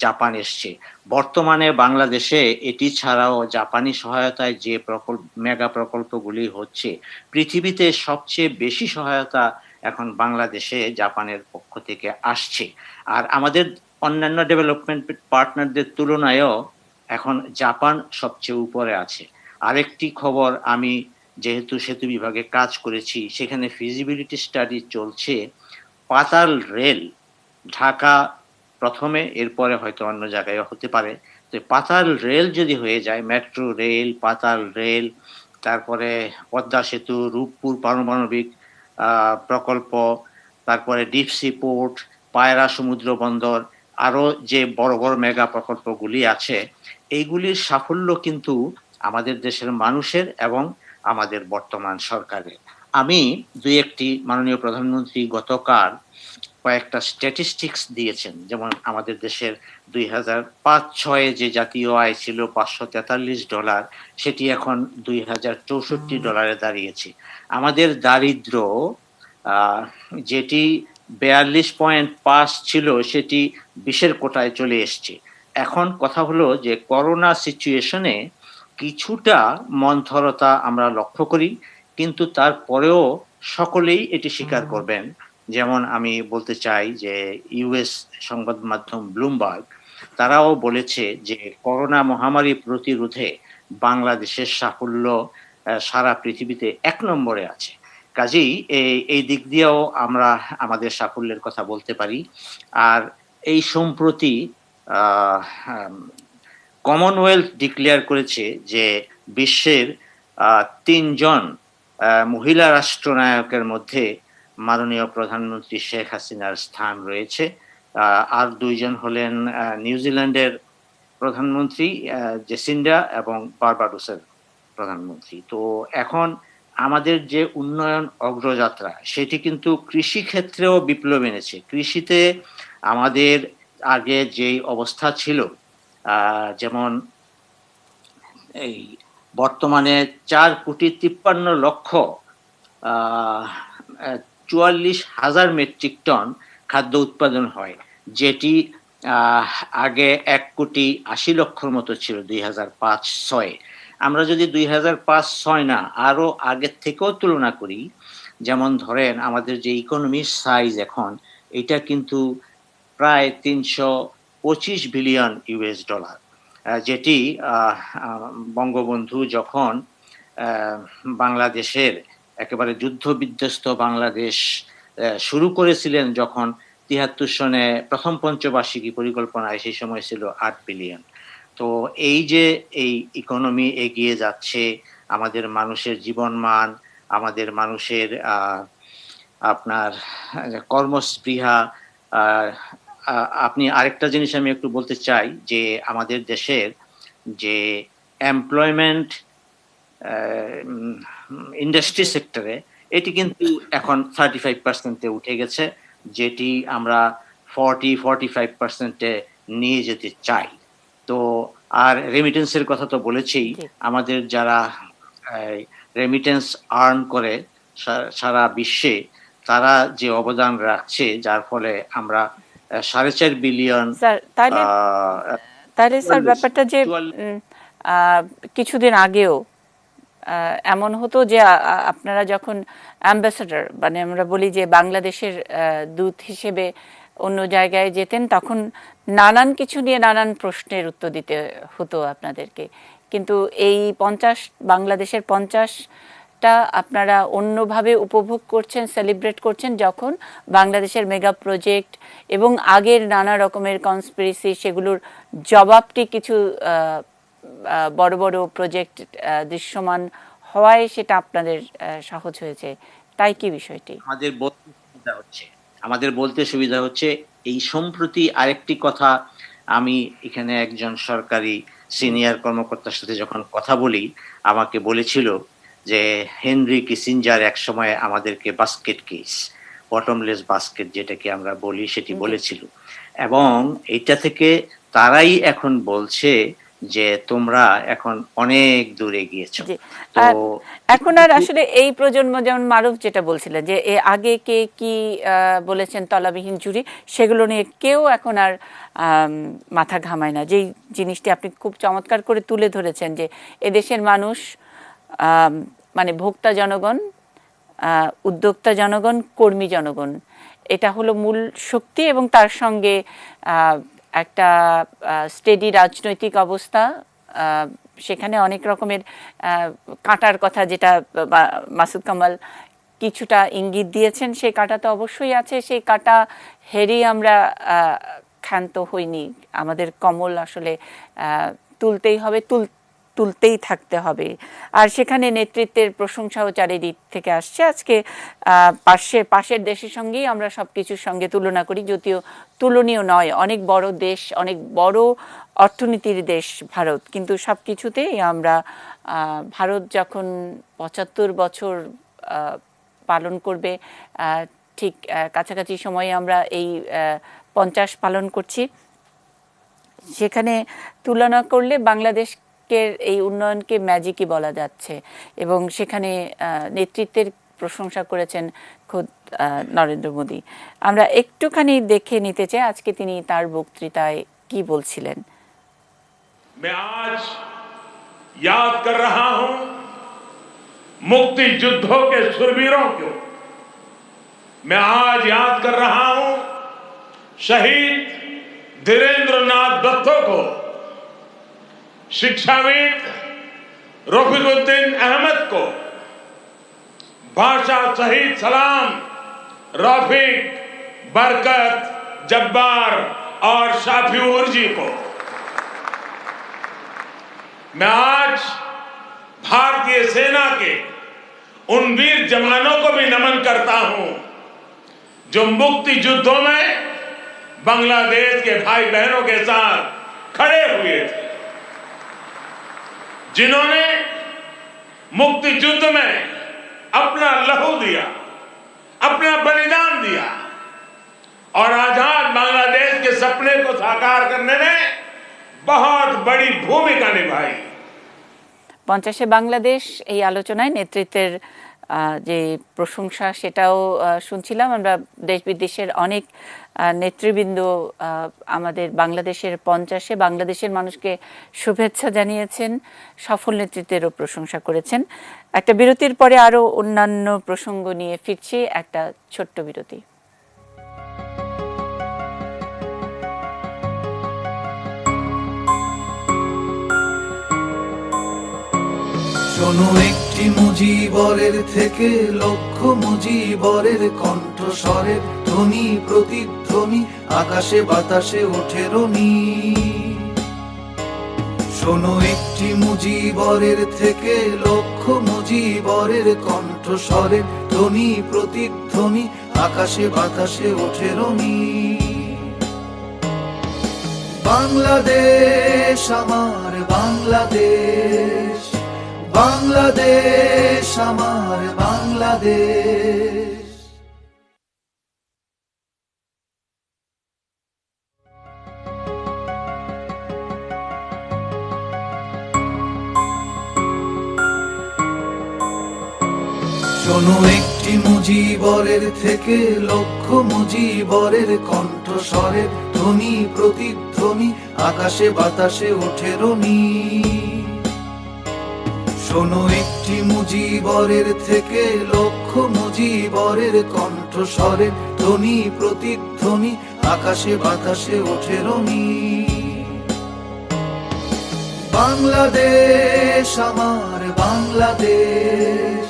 জাপান এসছে। বর্তমানে বাংলাদেশে এটি ছাড়াও জাপানি সহায়তায় যে মেগা প্রকল্পগুলি হচ্ছে, পৃথিবীতে সবচেয়ে বেশি সহায়তা এখন বাংলাদেশে জাপানের পক্ষ থেকে আসছে। আর আমাদের অন্যান্য ডেভেলপমেন্ট পার্টনারদের তুলনায়ও এখন জাপান সবচেয়ে উপরে আছে। আরেকটি খবর, আমি যেহেতু সেতু বিভাগে কাজ করেছি, সেখানে ফিজিবিলিটি স্টাডি চলছে, পাতাল রেল ঢাকা প্রথমে, এরপরে হয়তো অন্য জায়গায় হতে পারে, তো পাতাল রেল যদি হয়ে যায়, মেট্রো রেল, পাতাল রেল, তারপরে পদ্মা সেতু, রূপপুর পারমাণবিক প্রকল্প, তারপরে ডিপসি পোর্ট, পায়রা সমুদ্র বন্দর, আরো যে বড় বড় মেগা প্রকল্পগুলি আছে, এইগুলির সাফল্য কিন্তু আমাদের দেশের মানুষের এবং আমাদের বর্তমান সরকারের। আমি দুই একটি, মাননীয় প্রধানমন্ত্রী গতকাল কয়েকটা স্ট্যাটিস্টিক্স দিয়েছেন, যেমন আমাদের দেশের 2005-06 যে জাতীয় আয় ছিল $543, সেটি এখন $2064 দাঁড়িয়েছে। আমাদের দারিদ্র যেটি 42.5 ছিল সেটি 20-এর কোটায় চলে এসছে। এখন কথা হলো যে করোনা সিচুয়েশনে কিছুটা মন্থরতা আমরা লক্ষ্য করি, কিন্তু তারপরেও সকলেই এটি স্বীকার করবেন। যেমন আমি বলতে চাই যে ইউএস সংবাদ মাধ্যম ব্লুমবার্গ, তারাও বলেছে যে করোনা মহামারী প্রতিরোধে বাংলাদেশের সাফল্য সারা পৃথিবীতে 1 নম্বরে আছে। কাজেই এই দিক দিয়েও আমরা আমাদের সাফল্যের কথা বলতে পারি। আর এই সম্প্রতি কমনওয়েলথ ডিক্লেয়ার করেছে যে বিশ্বের 3 জন মহিলা রাষ্ট্রনায়কের মধ্যে মাননীয় প্রধানমন্ত্রী শেখ হাসিনার স্থান রয়েছে। আর দুইজন হলেন নিউজিল্যান্ডের প্রধানমন্ত্রী জেসিন্ডা এবং বার্বাডোসের প্রধানমন্ত্রী। তো এখন আমাদের যে উন্নয়ন অগ্রযাত্রা সেটি কিন্তু কৃষি ক্ষেত্রেও বিপ্লব এনেছে। কৃষিতে আমাদের আগে যেই অবস্থা ছিল, যেমন এই বর্তমানে 4,53,44,000 মেট্রিক টন খাদ্য উৎপাদন হয়, যেটি আগে 1,80,00,000 মতো ছিল 2005-06। আমরা যদি 2005-06 না আরো আগের থেকেও তুলনা করি, যেমন ধরেন আমাদের যে ইকোনমির সাইজ এখন, এটা কিন্তু প্রায় 325 বিলিয়ন ইউএস ডলার, যেটি বঙ্গবন্ধু যখন বাংলাদেশের একেবারে যুদ্ধ বিধ্বস্ত বাংলাদেশ শুরু করেছিলেন, যখন 73 সনে প্রথম পঞ্চবার্ষিকী পরিকল্পনায়, সেই সময় ছিল 8 বিলিয়ন। তো এই যে এই ইকোনমি এগিয়ে যাচ্ছে, আমাদের মানুষের জীবনমান, আমাদের মানুষের আপনার কর্মস্পৃহা, আপনি আরেকটা জিনিস আমি একটু বলতে চাই যে আমাদের দেশের যে এমপ্লয়মেন্ট ইন্ডাস্ট্রি সেক্টরে এটি কিন্তু এখন 35%-এ উঠে গেছে, যেটি আমরা 40-45%-এ নিয়ে যেতে চাই। তো আর রেমিটেন্সের কথা তো বলেছি, আমাদের যারা রেমিটেন্স আর্ন করে সারা বিশ্বে, তারা যে অবদান রাখছে, যার ফলে আমরা 4.5 বিলিয়ন। তাহলে স্যার ব্যাপারটা যে কিছুদিন আগেও এমন হতো যে আপনারা যখন অ্যাম্বাসেডর, মানে আমরা বলি যে বাংলাদেশের দূত হিসেবে অন্য জায়গায় যেতেন, তখন নানান কিছু নিয়ে নানান প্রশ্নের উত্তর দিতে হতো আপনাদেরকে। কিন্তু এই বাংলাদেশের 50টা আপনারা অন্যভাবে উপভোগ করছেন, সেলিব্রেট করছেন, যখন বাংলাদেশের মেগা প্রজেক্ট এবং আগের নানা রকমের কনস্পিরেসি, সেগুলোর জবাবটি কিছু বড় বড় প্রজেক্ট দৃশ্যমান হওয়ায় সেটা আপনাদের সহজ হয়েছে, তাই কি বিষয়টি? আমাদের বলতে সুবিধা হচ্ছে। এই সম্প্রতি আরেকটি কথা, আমি এখানে একজন সরকারি সিনিয়র কর্মকর্তার সাথে যখন কথা বলি, আমাকে বলেছিল যে হেনরি কিসিঞ্জার এক সময় আমাদেরকে বাস্কেট কেস, বটমলেস বাস্কেট যেটাকে আমরা বলি, সেটি বলেছিল। এবং এটা থেকে তারাই এখন বলছে যে তোমরা এখন অনেক দূরে গিয়েছো। তো এখন আর আসলে এই প্রজন্ম, যেমন মারুফ যেটা বলছিলেন যে আগে কে কি বলেছেন তলাবিহীন চুরি, সেগুলো নিয়ে কেউ এখন আর মাথা ঘামায় না। যেই জিনিসটি আপনি খুব চমৎকার করে তুলে ধরেছেন যে এদেশের মানুষ, মানে ভোক্তা জনগণ, উদ্যোক্তা জনগণ, কর্মী জনগণ, এটা হলো মূল শক্তি, এবং তার সঙ্গে একটা স্টেডি রাজনৈতিক অবস্থা, সেখানে অনেক রকমের কাঁটার কথা, যেটা মাসুদ কামাল কিছুটা ইঙ্গিত দিয়েছেন, সেই কাঁটা তো অবশ্যই আছে। সেই কাঁটা হেরেই আমরা ক্ষান্ত হইনি, আমাদের কমল আসলে তুলতেই হবে, তুলতেই থাকতে হবে। আর সেখানে নেতৃত্বের প্রশংসাও চারিদিক থেকে আসছে। আজকে পাশের দেশের সঙ্গেই আমরা সব কিছুর সঙ্গে তুলনা করি, যদিও তুলনীয় নয়, অনেক বড় দেশ, অনেক বড় অর্থনীতির দেশ ভারত, কিন্তু সব কিছুতেই আমরা, ভারত যখন 75 বছর পালন করবে, ঠিক কাছাকাছি সময়ে আমরা এই 50 পালন করছি, সেখানে তুলনা করলে বাংলাদেশ এই উন্নয়নকে ম্যাজিকই বলা যাচ্ছে। এবং সেখানে নেতৃত্বের প্রশংসা করেছেন খোদ নরেন্দ্র মোদী। আমরা একটুখানি দেখে নিতে চাই আজকে তিনি তার বক্তৃতায় কি বলছিলেন। मैं आज याद कर रहा हूं मुक्ति युद्धों के शूरवीरों को। मैं आज याद कर रहा हूं शहीद धीरेन्द्रनाथ दत्तो को, शिक्षाविद रफीकुद्दीन अहमद को, भाषा शहीद सलाम, रफीक, बरकत, जब्बार और शाफिऊर जी को। मैं आज भारतीय सेना के उन वीर जवानों को भी नमन करता हूं जो मुक्ति युद्धों में बांग्लादेश के भाई बहनों के साथ खड़े हुए थे, जिन्होंने मुक्ति युद्ध में अपना लहू दिया, अपना बलिदान दिया और आजाद बांग्लादेश के सपने को साकार करने में बहुत बड़ी भूमिका निभाई। 50 বাংলাদেশ এই আলোচনায় নেতৃত্বের যে প্রশংসা সেটাও শুনছিলাম আমরা। দেশ বিদেশের অনেক নেতৃবৃন্দ আমাদের বাংলাদেশের 50-এ বাংলাদেশের মানুষকে শুভেচ্ছা জানিয়েছেন, সফল নেতৃত্বেরও প্রশংসা করেছেন। একটা বিরতির পরে আরো অন্যান্য প্রসঙ্গ নিয়ে ফিরছি, একটা ছোট্ট বিরতি। শোনো একটি মুজিবরের থেকে লক্ষ মুজিবরের কণ্ঠস্বরের ধ্বনি প্রতিধ্বনি আকাশে বাতাসে ওঠে রনি। শোনো একটি মুজিবরের থেকে লক্ষ মুজিবরের কণ্ঠস্বরের ধ্বনি প্রতিধ্বনি আকাশে বাতাসে ওঠে রনি। বাংলাদেশ আমার বাংলাদেশ, বাংলাদেশ আমার বাংলাদেশ। শোনো একটি মুজিবরের থেকে লক্ষ মুজিবরের কণ্ঠস্বরের ধ্বনি প্রতিধ্বনি আকাশে বাতাসে ওঠে রনি। শোনো একটি মুজিবরের থেকে লক্ষ মুজিবরের কণ্ঠস্বরের ধ্বনি প্রতিধ্বনি আকাশে বাতাসে ওঠে রনি। বাংলাদেশ আমার বাংলাদেশ,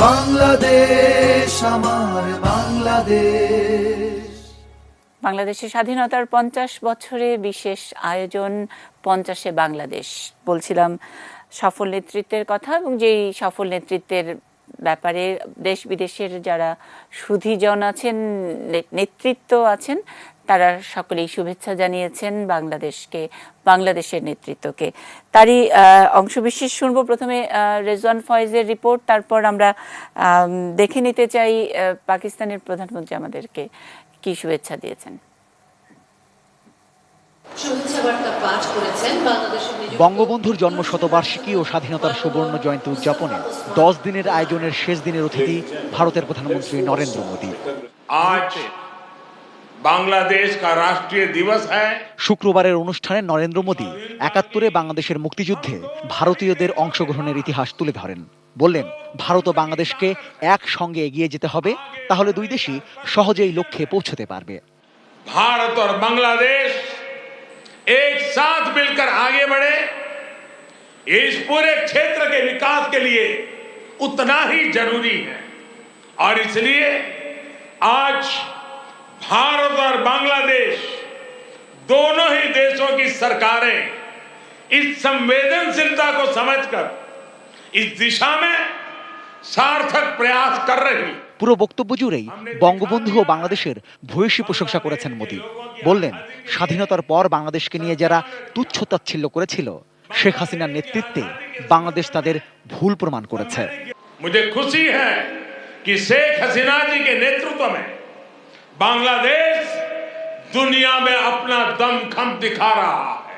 বাংলাদেশ আমার বাংলাদেশ। বাংলাদেশের স্বাধীনতার 50 বছরে বিশেষ আয়োজন 50-এ বাংলাদেশ। বলছিলাম সফল নেতৃত্বের কথা এবং যেই সফল নেতৃত্বের ব্যাপারে দেশ বিদেশের যারা সুধীজন আছেন, নেতৃত্ব আছেন, তারা সকলেই শুভেচ্ছা জানিয়েছেন বাংলাদেশকে, বাংলাদেশের নেতৃত্বকে। তারই অংশবিশেষ শুনবো। প্রথমে রেজওয়ান ফয়েজের রিপোর্ট, তারপর আমরা দেখে নিতে চাই পাকিস্তানের প্রধানমন্ত্রী আমাদেরকে কি শুভেচ্ছা দিয়েছেন। বঙ্গবন্ধুর জন্ম শতবার্ষিকী ও স্বাধীনতার সুবর্ণ জয়ন্তী উদযাপনে 10 দিনের আয়োজনের শেষ দিনের অতিথি ভারতের প্রধানমন্ত্রী নরেন্দ্র মোদী। আজ বাংলাদেশ কা রাষ্ট্রীয় দিবস হ্যায়। শুক্রবারের অনুষ্ঠানে নরেন্দ্র মোদী 71-এ বাংলাদেশের মুক্তিযুদ্ধে ভারতীয়দের অংশগ্রহণের ইতিহাস তুলে ধরেন। বললেন, ভারত ও বাংলাদেশকে একসঙ্গে এগিয়ে যেতে হবে, তাহলে দুই দেশই সহজেই লক্ষ্যে পৌঁছতে পারবে। भारत और बांग्लादेश एक साथ मिलकर आगे बढ़े, इस पूरे क्षेत्र के विकास के लिए उतना ही जरूरी है। और इसलिए आज भारत और बांग्लादेश दोनों ही देशों की सरकारें इस संवेदनशीलता को समझकर इस दिशा में सार्थक प्रयास कर रही। পুরো বক্তব্য জুড়েই বঙ্গবন্ধু ও বাংলাদেশের ভূয়সী প্রশংসা করেছেন মোদী। বললেন, স্বাধীনতার পর বাংলাদেশকে নিয়ে যারা তুচ্ছ-তাচ্ছিল্য করেছিল, শেখ হাসিনার নেতৃত্বে বাংলাদেশ তাদের ভুল প্রমাণ করেছে। मुझे खुशी है कि शेख हसीना जी के नेतृत्व में बांग्लादेश दुनिया में अपना दमखम दिखा रहा है।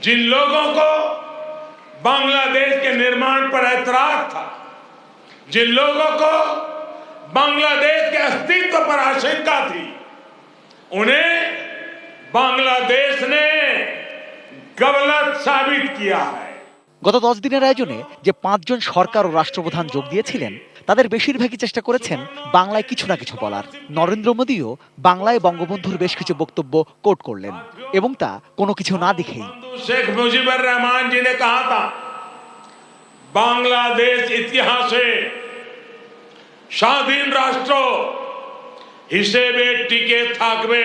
जिन लोगों को बांग्लादेश के निर्माण पर ऐतराज था, जिन लोगों को बांग्लादेश के अस्तित्व पर आशंका थी, उन्हें बांग्लादेश ने गलत साबित किया है। গত 10 দিনের আয়োজনে যে 5 জন সরকার ও রাষ্ট্রপ্রধান যোগ দিয়েছিলেন, তাদের বেশিরভাগই চেষ্টা করেছেন বাংলায় কিছু না কিছু বলার। নরেন্দ্র মোদীও বাংলায় বঙ্গবন্ধুর বেশ কিছু বক্তব্য কোট করলেন, এবং তা কোনো কিছু না দেখেই। शेख मुजीबुर रहमान जी ने कहा था, बांग्लादेश इतिहासे স্বাধীন রাষ্ট্র হিসেবে টিকে থাকবে,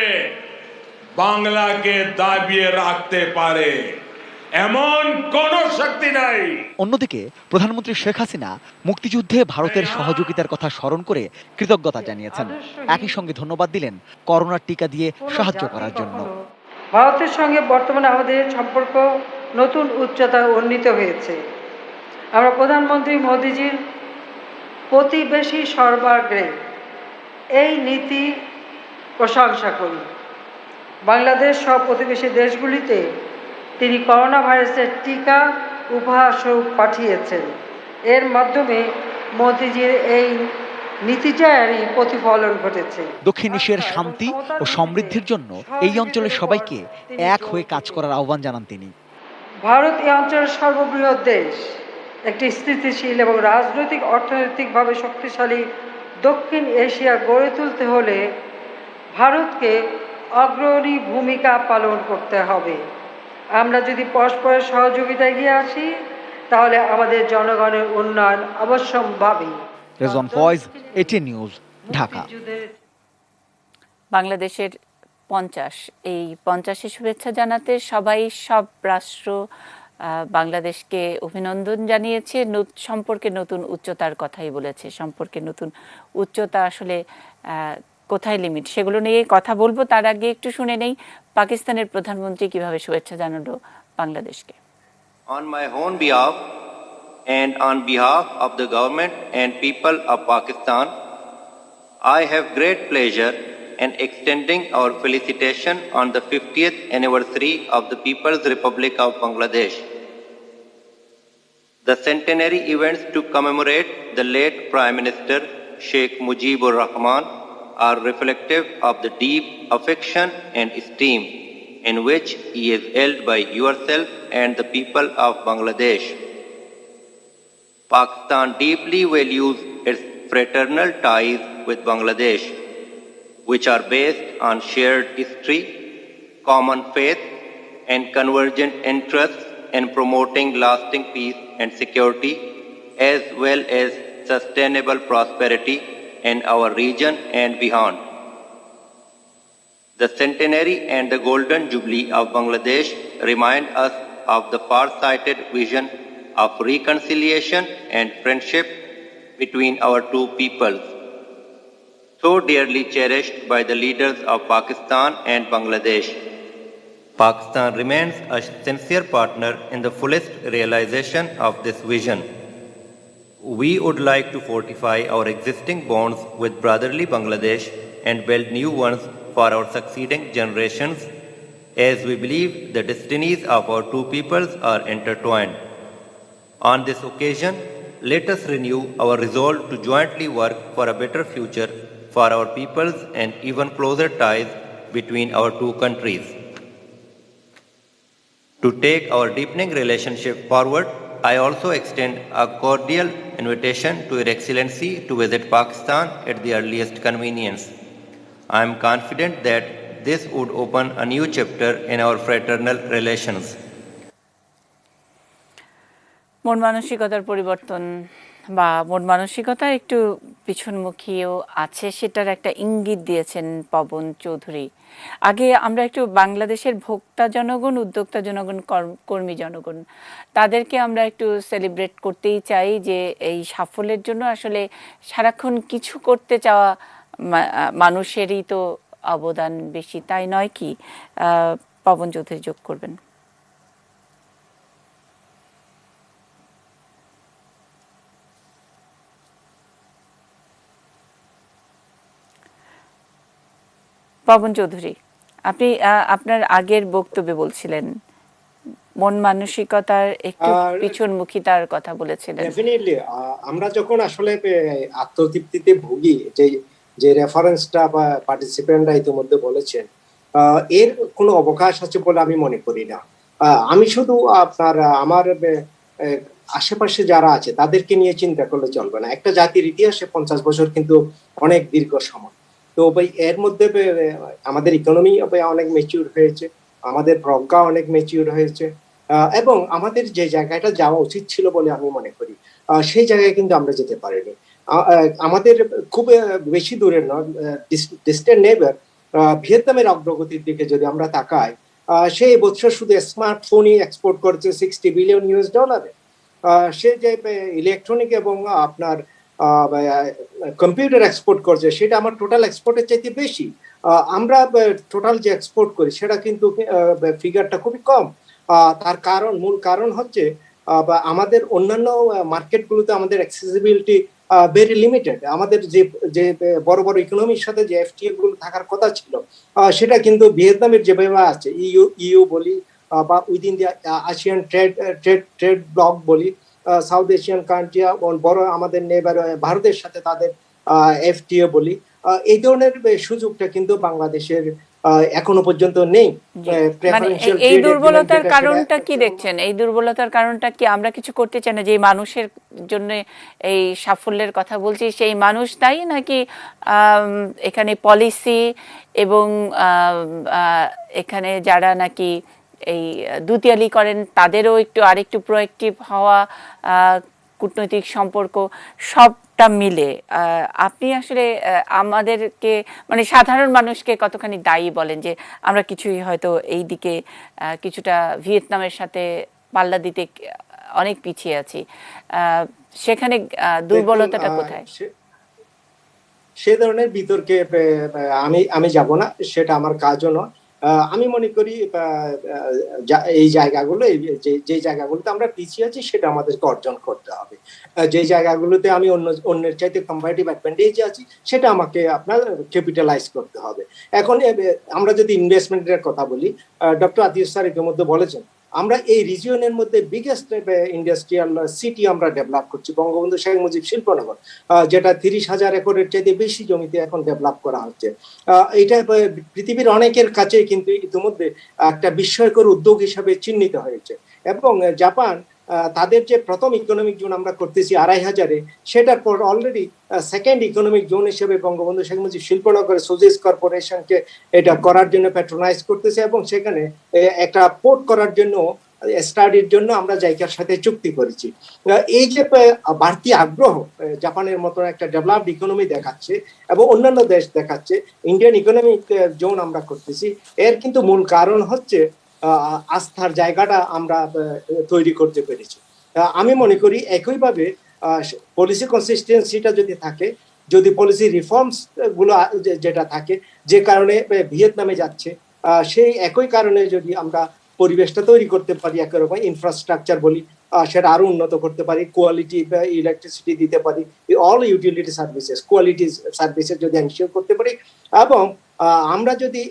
বাংলাকে দাবিয়ে রাখতে পারে, এমন কোন শক্তি নাই। অন্যদিকে প্রধানমন্ত্রী শেখ হাসিনা মুক্তিযুদ্ধে ভারতের সহযোগিতার কথা স্মরণ করে কৃতজ্ঞতা জানিয়েছেন। একই সঙ্গে ধন্যবাদ দিলেন করোনার টিকা দিয়ে সাহায্য করার জন্য। ভারতের সঙ্গে বর্তমানে আমাদের সম্পর্ক নতুন উচ্চতায় উন্নীত হয়েছে। আমরা প্রধানমন্ত্রী মোদিজির প্রতিবেশী সর্বাগ্রে এই নীতি প্রশংসা করি। বাংলাদেশ সহ প্রতিবেশী দেশগুলিতে তিনি করোনা ভাইরাসের টিকা উপহার স্বরূপ পাঠিয়েছেন। এর মাধ্যমে মোদিজির এই নীতিটারই প্রতিফলন ঘটেছে। দক্ষিণ এশিয়ার শান্তি ও সমৃদ্ধির জন্য এই অঞ্চলের সবাইকে এক হয়ে কাজ করার আহ্বান জানান তিনি। ভারত এই অঞ্চলের সর্ববৃহৎ দেশ। একটি স্থিতিশীল এবং রাজনৈতিক অর্থনৈতিকভাবে শক্তিশালী দক্ষিণ এশিয়া গড়ে তুলতে হলে ভারতকে অগ্রণী ভূমিকা পালন করতে হবে। আমরা যদি পরস্পরের সহযোগিতায় এগিয়ে আসি তাহলে আমাদের জনগণের উন্নয়ন অবশ্যম্ভাবী। Rezwan Faiz, ATN news, Dhaka. বাংলাদেশের 50 এই 50-এ শুভেচ্ছা জানাতে সবাই, সব রাষ্ট্র বাংলাদেশকে অভিনন্দন জানিয়েছে। সম্পর্কে নতুন উচ্চতার কথাই বলেছে। সম্পর্কে নতুন উচ্চতা আসলে কোথায় লিমিট, সেগুলো নিয়ে কথা বলবো। তার আগে একটু শুনে নেই পাকিস্তানের প্রধানমন্ত্রী কিভাবে শুভেচ্ছা জানালো বাংলাদেশকে। On my own behalf and on behalf of the government and people of Pakistan, I have great pleasure in extending our felicitation on the 50th anniversary of the People's Republic of Bangladesh. The centenary events to commemorate the late Prime Minister Sheikh Mujibur Rahman are reflective of the deep affection and esteem in which he is held by yourself and the people of Bangladesh. Pakistan deeply values its fraternal ties with Bangladesh, which are based on shared history, common faith, and convergent interests in promoting lasting peace and security, as well as sustainable prosperity in our region and beyond. The centenary and the golden jubilee of Bangladesh remind us of the far-sighted vision of reconciliation and friendship between our two peoples, so dearly cherished by the leaders of Pakistan and Bangladesh. Pakistan remains a sincere partner in the fullest realization of this vision. We would like to fortify our existing bonds with brotherly Bangladesh and build new ones for our succeeding generations, as we believe the destinies of our two peoples are intertwined. On this occasion, let us renew our resolve to jointly work for a better future for our peoples and even closer ties between our two countries. To take our deepening relationship forward, I also extend a cordial invitation to Your Excellency to visit Pakistan at the earliest convenience. I am confident that this would open a new chapter in our fraternal relations. মন মানসিকতার পরিবর্তন বা মন মানসিকতা একটু পিছনমুখীও আছে, সেটার একটা ইঙ্গিত দিয়েছেন পবন চৌধুরী। আগে আমরা একটু বাংলাদেশের ভোক্তা জনগণ, উদ্যোক্তা জনগণ, কর্মী জনগণ, তাদেরকে আমরা একটু সেলিব্রেট করতেই চাই যে এই সাফল্যের জন্য আসলে সারাক্ষণ কিছু করতে চাওয়া মানুষেরই তো অবদান বেশি, তাই নয় কি? পবন চৌধুরী যোগ করবেন। পবন চৌধুরী, আপনি আপনার আগের বক্তব্যে বলছিলেন মন মানসিকতার একটু পিছনমুখিতার কথা বলেছিলেন। ডেফিনেটলি আমরা যখন আসলে আত্মতৃপ্তিতে ভুগি, যে রেফারেন্সটা বা পার্টিসিপেন্টরা ইতিমধ্যে বলেছেন, এর কোনো অবকাশ আছে বলে আমি মনে করি না। আমি শুধু আমার আশেপাশে যারা আছে তাদেরকে নিয়ে চিন্তা করলে চলবে না। একটা জাতির ইতিহাসে 50 বছর কিন্তু অনেক দীর্ঘ সময়। তো ভাই এর মধ্যে আমাদের ইকোনমি অনেক ম্যাচিউর হয়েছে, আমাদের প্রজ্ঞা অনেক ম্যাচিউর হয়েছে, এবং আমাদের যে জায়গাটা যাওয়া উচিত ছিল বলে আমি মনে করি সেই জায়গায় কিন্তু আমরা যেতে পারিনি। আমাদের খুব বেশি দূরের নয়, ডিস্টেন্ট নেইবার ভিয়েতনামের অগ্রগতির দিকে যদি আমরা তাকাই, সে বছর শুধু স্মার্টফোনই এক্সপোর্ট করেছে $60 বিলিয়ন। সে যে ইলেকট্রনিক এবং আপনার কম্পিউটার এক্সপোর্ট করছে সেটা আমার টোটাল এক্সপোর্টের চাইতে বেশি। আমরা টোটাল যে এক্সপোর্ট করি সেটা কিন্তু ফিগারটা খুবই কম। তার মূল কারণ হচ্ছে আমাদের অন্যান্য মার্কেটগুলোতে আমাদের অ্যাক্সেসিবিলিটি ভেরি লিমিটেড। আমাদের যে বড় বড় ইকোনমির সাথে যে এফটিএ গুলো থাকার কথা ছিল সেটা কিন্তু ভিয়েতনামের যেভাবে আছে ইউ বলি বা within the ASEAN trade block বলি, সাউথ এশিয়ান কান্ট্রি, বড় আমাদের নেবার ভারতের সাথে তাদের এফটিএ বলি, এই ধরনের সুযোগটা কিন্তু বাংলাদেশের এখনো পর্যন্ত নেই। এই দুর্বলতার কারণটা কি দেখছেন? এই দুর্বলতার কারণটা কি আমরা কিছু করতে চাই না? যে মানুষের জন্য এই সাফল্যের কথা বলছি সেই মানুষ দায়ী, নাকি এখানে পলিসি এবং এখানে যারা নাকি এই দুতিয়ালি করেন তাদেরও আরেকটু প্রোঅ্যাক্টিভ হওয়া, কূটনৈতিক সম্পর্ক সবটা মিলে আপনি আসলে আমাদেরকে মানে সাধারণ মানুষকে কতখানি দায়ী বলেন যে আমরা কিছুই হয়তো এই দিকে কিছুটা ভিয়েতনামের সাথে পাল্লা দিতে অনেক পিছিয়ে আছি, সেখানে দুর্বলতাটা কোথায়? সে ধরনের বিতর্কে আমি যাব না, সেটা আমার কাজও নয়। আমি মনে করি এই জায়গাগুলো, যে জায়গাগুলোতে আমরা পিছিয়ে আছি সেটা আমাদেরকে অর্জন করতে হবে। যে জায়গাগুলোতে আমি অন্যের চাইতে কম্পারেটিভ অ্যাডভান্টেজ আছি সেটা আমাকে আপনার ক্যাপিটালাইজ করতে হবে। এখন আমরা যদি ইনভেস্টমেন্টের কথা বলি, ডক্টর আতিউর স্যার ইতিমধ্যে বলেছেন আমরা এই রিজিয়নের মধ্যে বিগেস্ট ইন্ডাস্ট্রিয়াল সিটি আমরা ডেভেলপ করছি, বঙ্গবন্ধু শেখ মুজিব শিল্পনগর, যেটা 30,000 একরের চাইতে বেশি জমিতে এখন ডেভেলপ করা হচ্ছে। এটা পৃথিবীর অনেকের কাছে কিন্তু ইতিমধ্যে একটা বিস্ময়কর উদ্যোগ হিসাবে চিহ্নিত হয়েছে। এবং জাপান তাদের যে প্রথম ইকোনমিক জোন আমরা করতেছি 2,500-এ, সেটার পর অলরেডি সেকেন্ড ইকোনমিক জোন হিসেবে বঙ্গবন্ধু শেখ মুজিব শিল্পনগর সুজেস কর্পোরেশনকে এটা করার জন্য প্যাট্রোনাইজ করতেছে এবং সেখানে একটা পোর্ট করার জন্য স্টাডির জন্য আমরা জাইকার সাথে চুক্তি করেছি। এই যে বাড়তি আগ্রহ জাপানের মতো একটা ডেভেলপড ইকোনমি দেখাচ্ছে এবং অন্যান্য দেশ দেখাচ্ছে, ইন্ডিয়ান ইকোনমিক জোন আমরা করতেছি, এর কিন্তু মূল কারণ হচ্ছে আস্থার জায়গাটা আমরা তৈরি করতে পেরেছি। আমি মনে করি একইভাবে পলিসি কনসিস্টেন্সিটা যদি থাকে, যদি পলিসি রিফর্মস গুলো যেটা থাকে, যে কারণে ভিয়েতনামে যাচ্ছে, সেই একই কারণে যদি আমরা পরিবেশটা তৈরি করতে পারি, একরকম ইনফ্রাস্ট্রাকচার বলি, সেটা আরো উন্নত করতে পারি, কোয়ালিটি ইলেকট্রিসিটি দিতে পারি, all utility services, quality services যদি এনশিওর করতে পারি, এবং আমরা যদি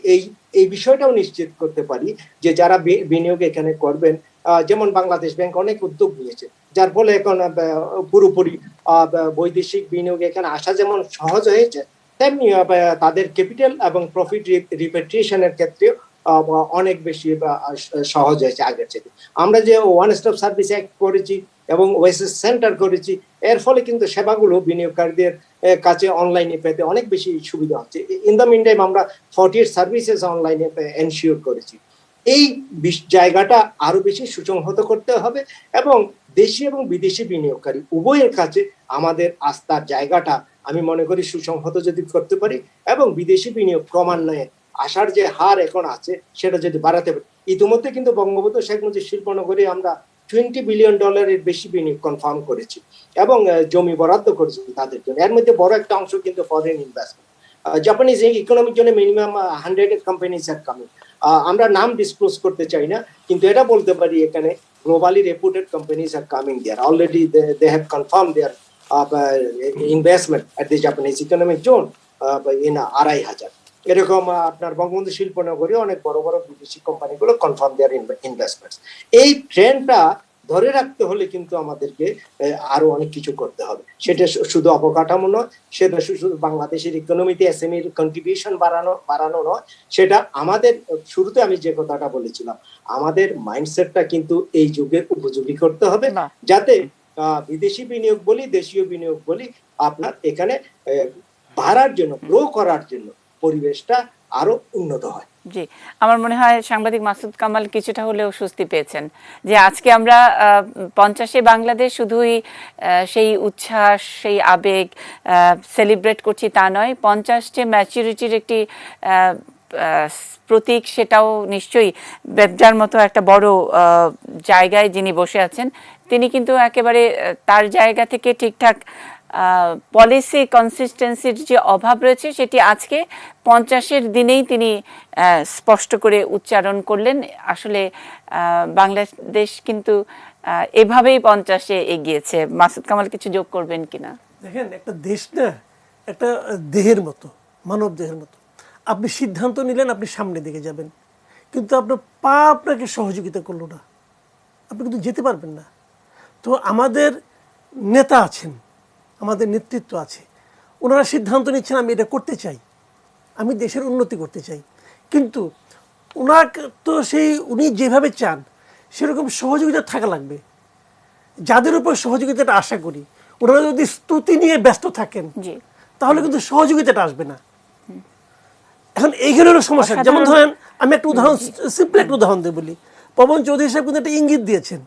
এই বিষয়টাও নিশ্চিত করতে পারি যে যারা বিনিয়োগ এখানে করবেন, যেমন বাংলাদেশ ব্যাংক অনেক উদ্যোগ নিয়েছে, যার ফলে এখন পুরোপুরি বৈদেশিক বিনিয়োগ এখানে আসা যেমন সহজ হয়েছে, তেমনি তাদের ক্যাপিটাল এবং প্রফিট রিপেট্রিয়েশনের ক্ষেত্রে অনেক বেশি সহজ হয়েছে আগের চেয়ে। আমরা যে ওয়ান স্টপ সার্ভিস অ্যাক্ট করেছি এবং ওয়েসেস সেন্টার করেছি, এর ফলে কিন্তু সেবাগুলো বিনিয়োগকারীদের কাছে অনলাইনে পেতে অনেক বেশি সুবিধা হচ্ছে। ইন দ্য মিন টাইম আমরা 48 সার্ভিসেস অনলাইনে এনশিওর করেছি। এই জায়গাটা আরো বেশি সুসংহত করতে হবে এবং দেশি এবং বিদেশি বিনিয়োগকারী উভয়ের কাছে আমাদের আস্থার জায়গাটা আমি মনে করি সুসংহত যদি করতে পারি এবং বিদেশি বিনিয়োগ ক্রমান্বয়ে আসার যে হার এখন আছে সেটা যদি বাড়াতে পারি। ইতিমধ্যে কিন্তু বঙ্গবন্ধু শেখ মুজিব শিল্পনগরে আমরা $20 বিলিয়ন বেশি বিনিয়োগ কনফার্ম করেছি এবং জমি বরাদ্দ করেছি তাদের জন্য। এর মধ্যে বড় একটা অংশ কিন্তু ফরেন ইনভেস্টমেন্ট। জাপানিজ ইকোনমিক জন্য মিনিমাম 100 কোম্পানিজ আর কামিং। আমরা নাম ডিসক্লোজ করতে চাই না, কিন্তু এটা বলতে পারি এখানে globally reputed companies are coming there. Already they have confirm their investment at the Japanese economic zone in 2,500। এরকম আপনার বঙ্গবন্ধু শিল্পনগরে অনেক বড় বড় বিদেশি কোম্পানিগুলো কনফার্ম দেয়ার ইনভেস্টমেন্টস। এই ট্রেন্ডটা ধরে রাখতে হলে কিন্তু আমাদেরকে আরো অনেক কিছু করতে হবে। সেটা শুধু অবকাঠামো নয়, সেটা শুধু বাংলাদেশের ইকোনমিতে এসএমইর কন্ট্রিবিউশন বাড়ানো নয়, সেটা আমাদের শুরুতে আমি যে কথাটা বলেছিলাম, আমাদের মাইন্ডসেটটা কিন্তু এই যুগের উপযোগী করতে হবে, যাতে বিদেশি বিনিয়োগ বলি দেশীয় বিনিয়োগ বলি আপনার এখানে বাড়ার জন্য, গ্রো করার জন্য পরিবেশটা আরো উন্নত হয়। জি, আমার মনে হয় সাংবাদিক মাসুদ কামাল কিছুটা হলেও স্বস্তি পেয়েছেন যে আজকে আমরা 50-এ বাংলাদেশ শুধুই সেই উচ্ছ্বাস, সেই আবেগ সেলিব্রেট করছি তা নয়, 50 ম্যাচুরিটির একটি প্রতীক, সেটাও নিশ্চয়ই যার মতো একটা বড় জায়গায় যিনি বসে আছেন তিনি কিন্তু একেবারে তার জায়গা থেকে ঠিকঠাক পলিসি কনসিস্টেন্সির যে অভাব রয়েছে সেটি আজকে 50-এর দিনেই তিনি স্পষ্ট করে উচ্চারণ করলেন। আসলে বাংলাদেশ কিন্তু এভাবেই 50-এ এগিয়েছে। মাসুদ কামাল কিছু যোগ করবেন কিনা? দেখেন, একটা দেশ না একটা দেহের মতো, মানব দেহের মতো। আপনি সিদ্ধান্ত নিলেন আপনি সামনের দিকে যাবেন, কিন্তু আপনার পা আপনাকে সহযোগিতা করলো না, আপনি কিন্তু যেতে পারবেন না। তো আমাদের নেতা আছেন, আমাদের নেতৃত্ব আছে, ওনারা সিদ্ধান্ত নিচ্ছেন আমি এটা করতে চাই, আমি দেশের উন্নতি করতে চাই, কিন্তু ওনাকে তো উনি যেভাবে চান সেরকম সহযোগিতা থাকা লাগবে। যাদের উপর সহযোগিতাটা আশা করি ওনারা যদি স্তুতি নিয়ে ব্যস্ত থাকেন তাহলে কিন্তু সহযোগিতাটা আসবে না। এখন এইখানে হলো সমস্যা। যেমন ধরেন আমি একটা উদাহরণ, সিম্পল একটা উদাহরণ দিয়ে বলি। পবন চৌধুরী সাহেব কিন্তু একটা ইঙ্গিত দিয়েছেন।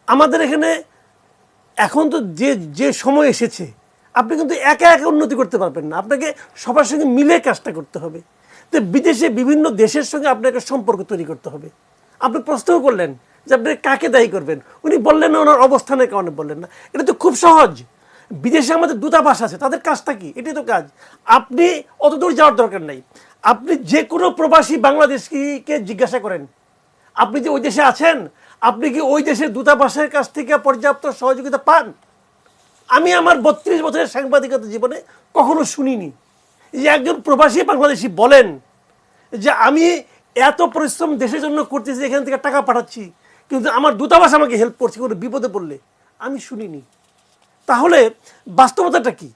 আমাদের এখানে এখন তো যে সময় এসেছে আপনি কিন্তু একা একা উন্নতি করতে পারবেন না, আপনাকে সবার সঙ্গে মিলে কাজটা করতে হবে। তো বিদেশে বিভিন্ন দেশের সঙ্গে আপনাকে সম্পর্ক তৈরি করতে হবে। আপনি প্রশ্ন করলেন যে আপনি কাকে দায়ী করবেন, উনি বললেন না ওনার অবস্থানের কারণে বললেন না। এটা তো খুব সহজ। বিদেশে আমাদের দূতাবাস আছে, তাদের কাজটা কি? এটাই তো কাজ। আপনি অত দূর যাওয়ার দরকার নাই। আপনি যে কোনো প্রবাসী বাংলাদেশকে জিজ্ঞাসা করেন আপনি যে ওই দেশে আছেন, আপনি কি ওই দেশের দূতাবাসের কাছ থেকে পর্যাপ্ত সহযোগিতা পান? আমি আমার 32 বছরের সাংবাদিকতা জীবনে কখনো শুনিনি যে একজন প্রবাসী বাংলাদেশি বলেন যে আমি এত পরিশ্রম দেশের জন্য করতেছি, এখান থেকে টাকা পাঠাচ্ছি, কিন্তু আমার দূতাবাস আমাকে হেল্প করছে কোনো বিপদে পড়লে। আমি শুনিনি। তাহলে বাস্তবতাটা কি?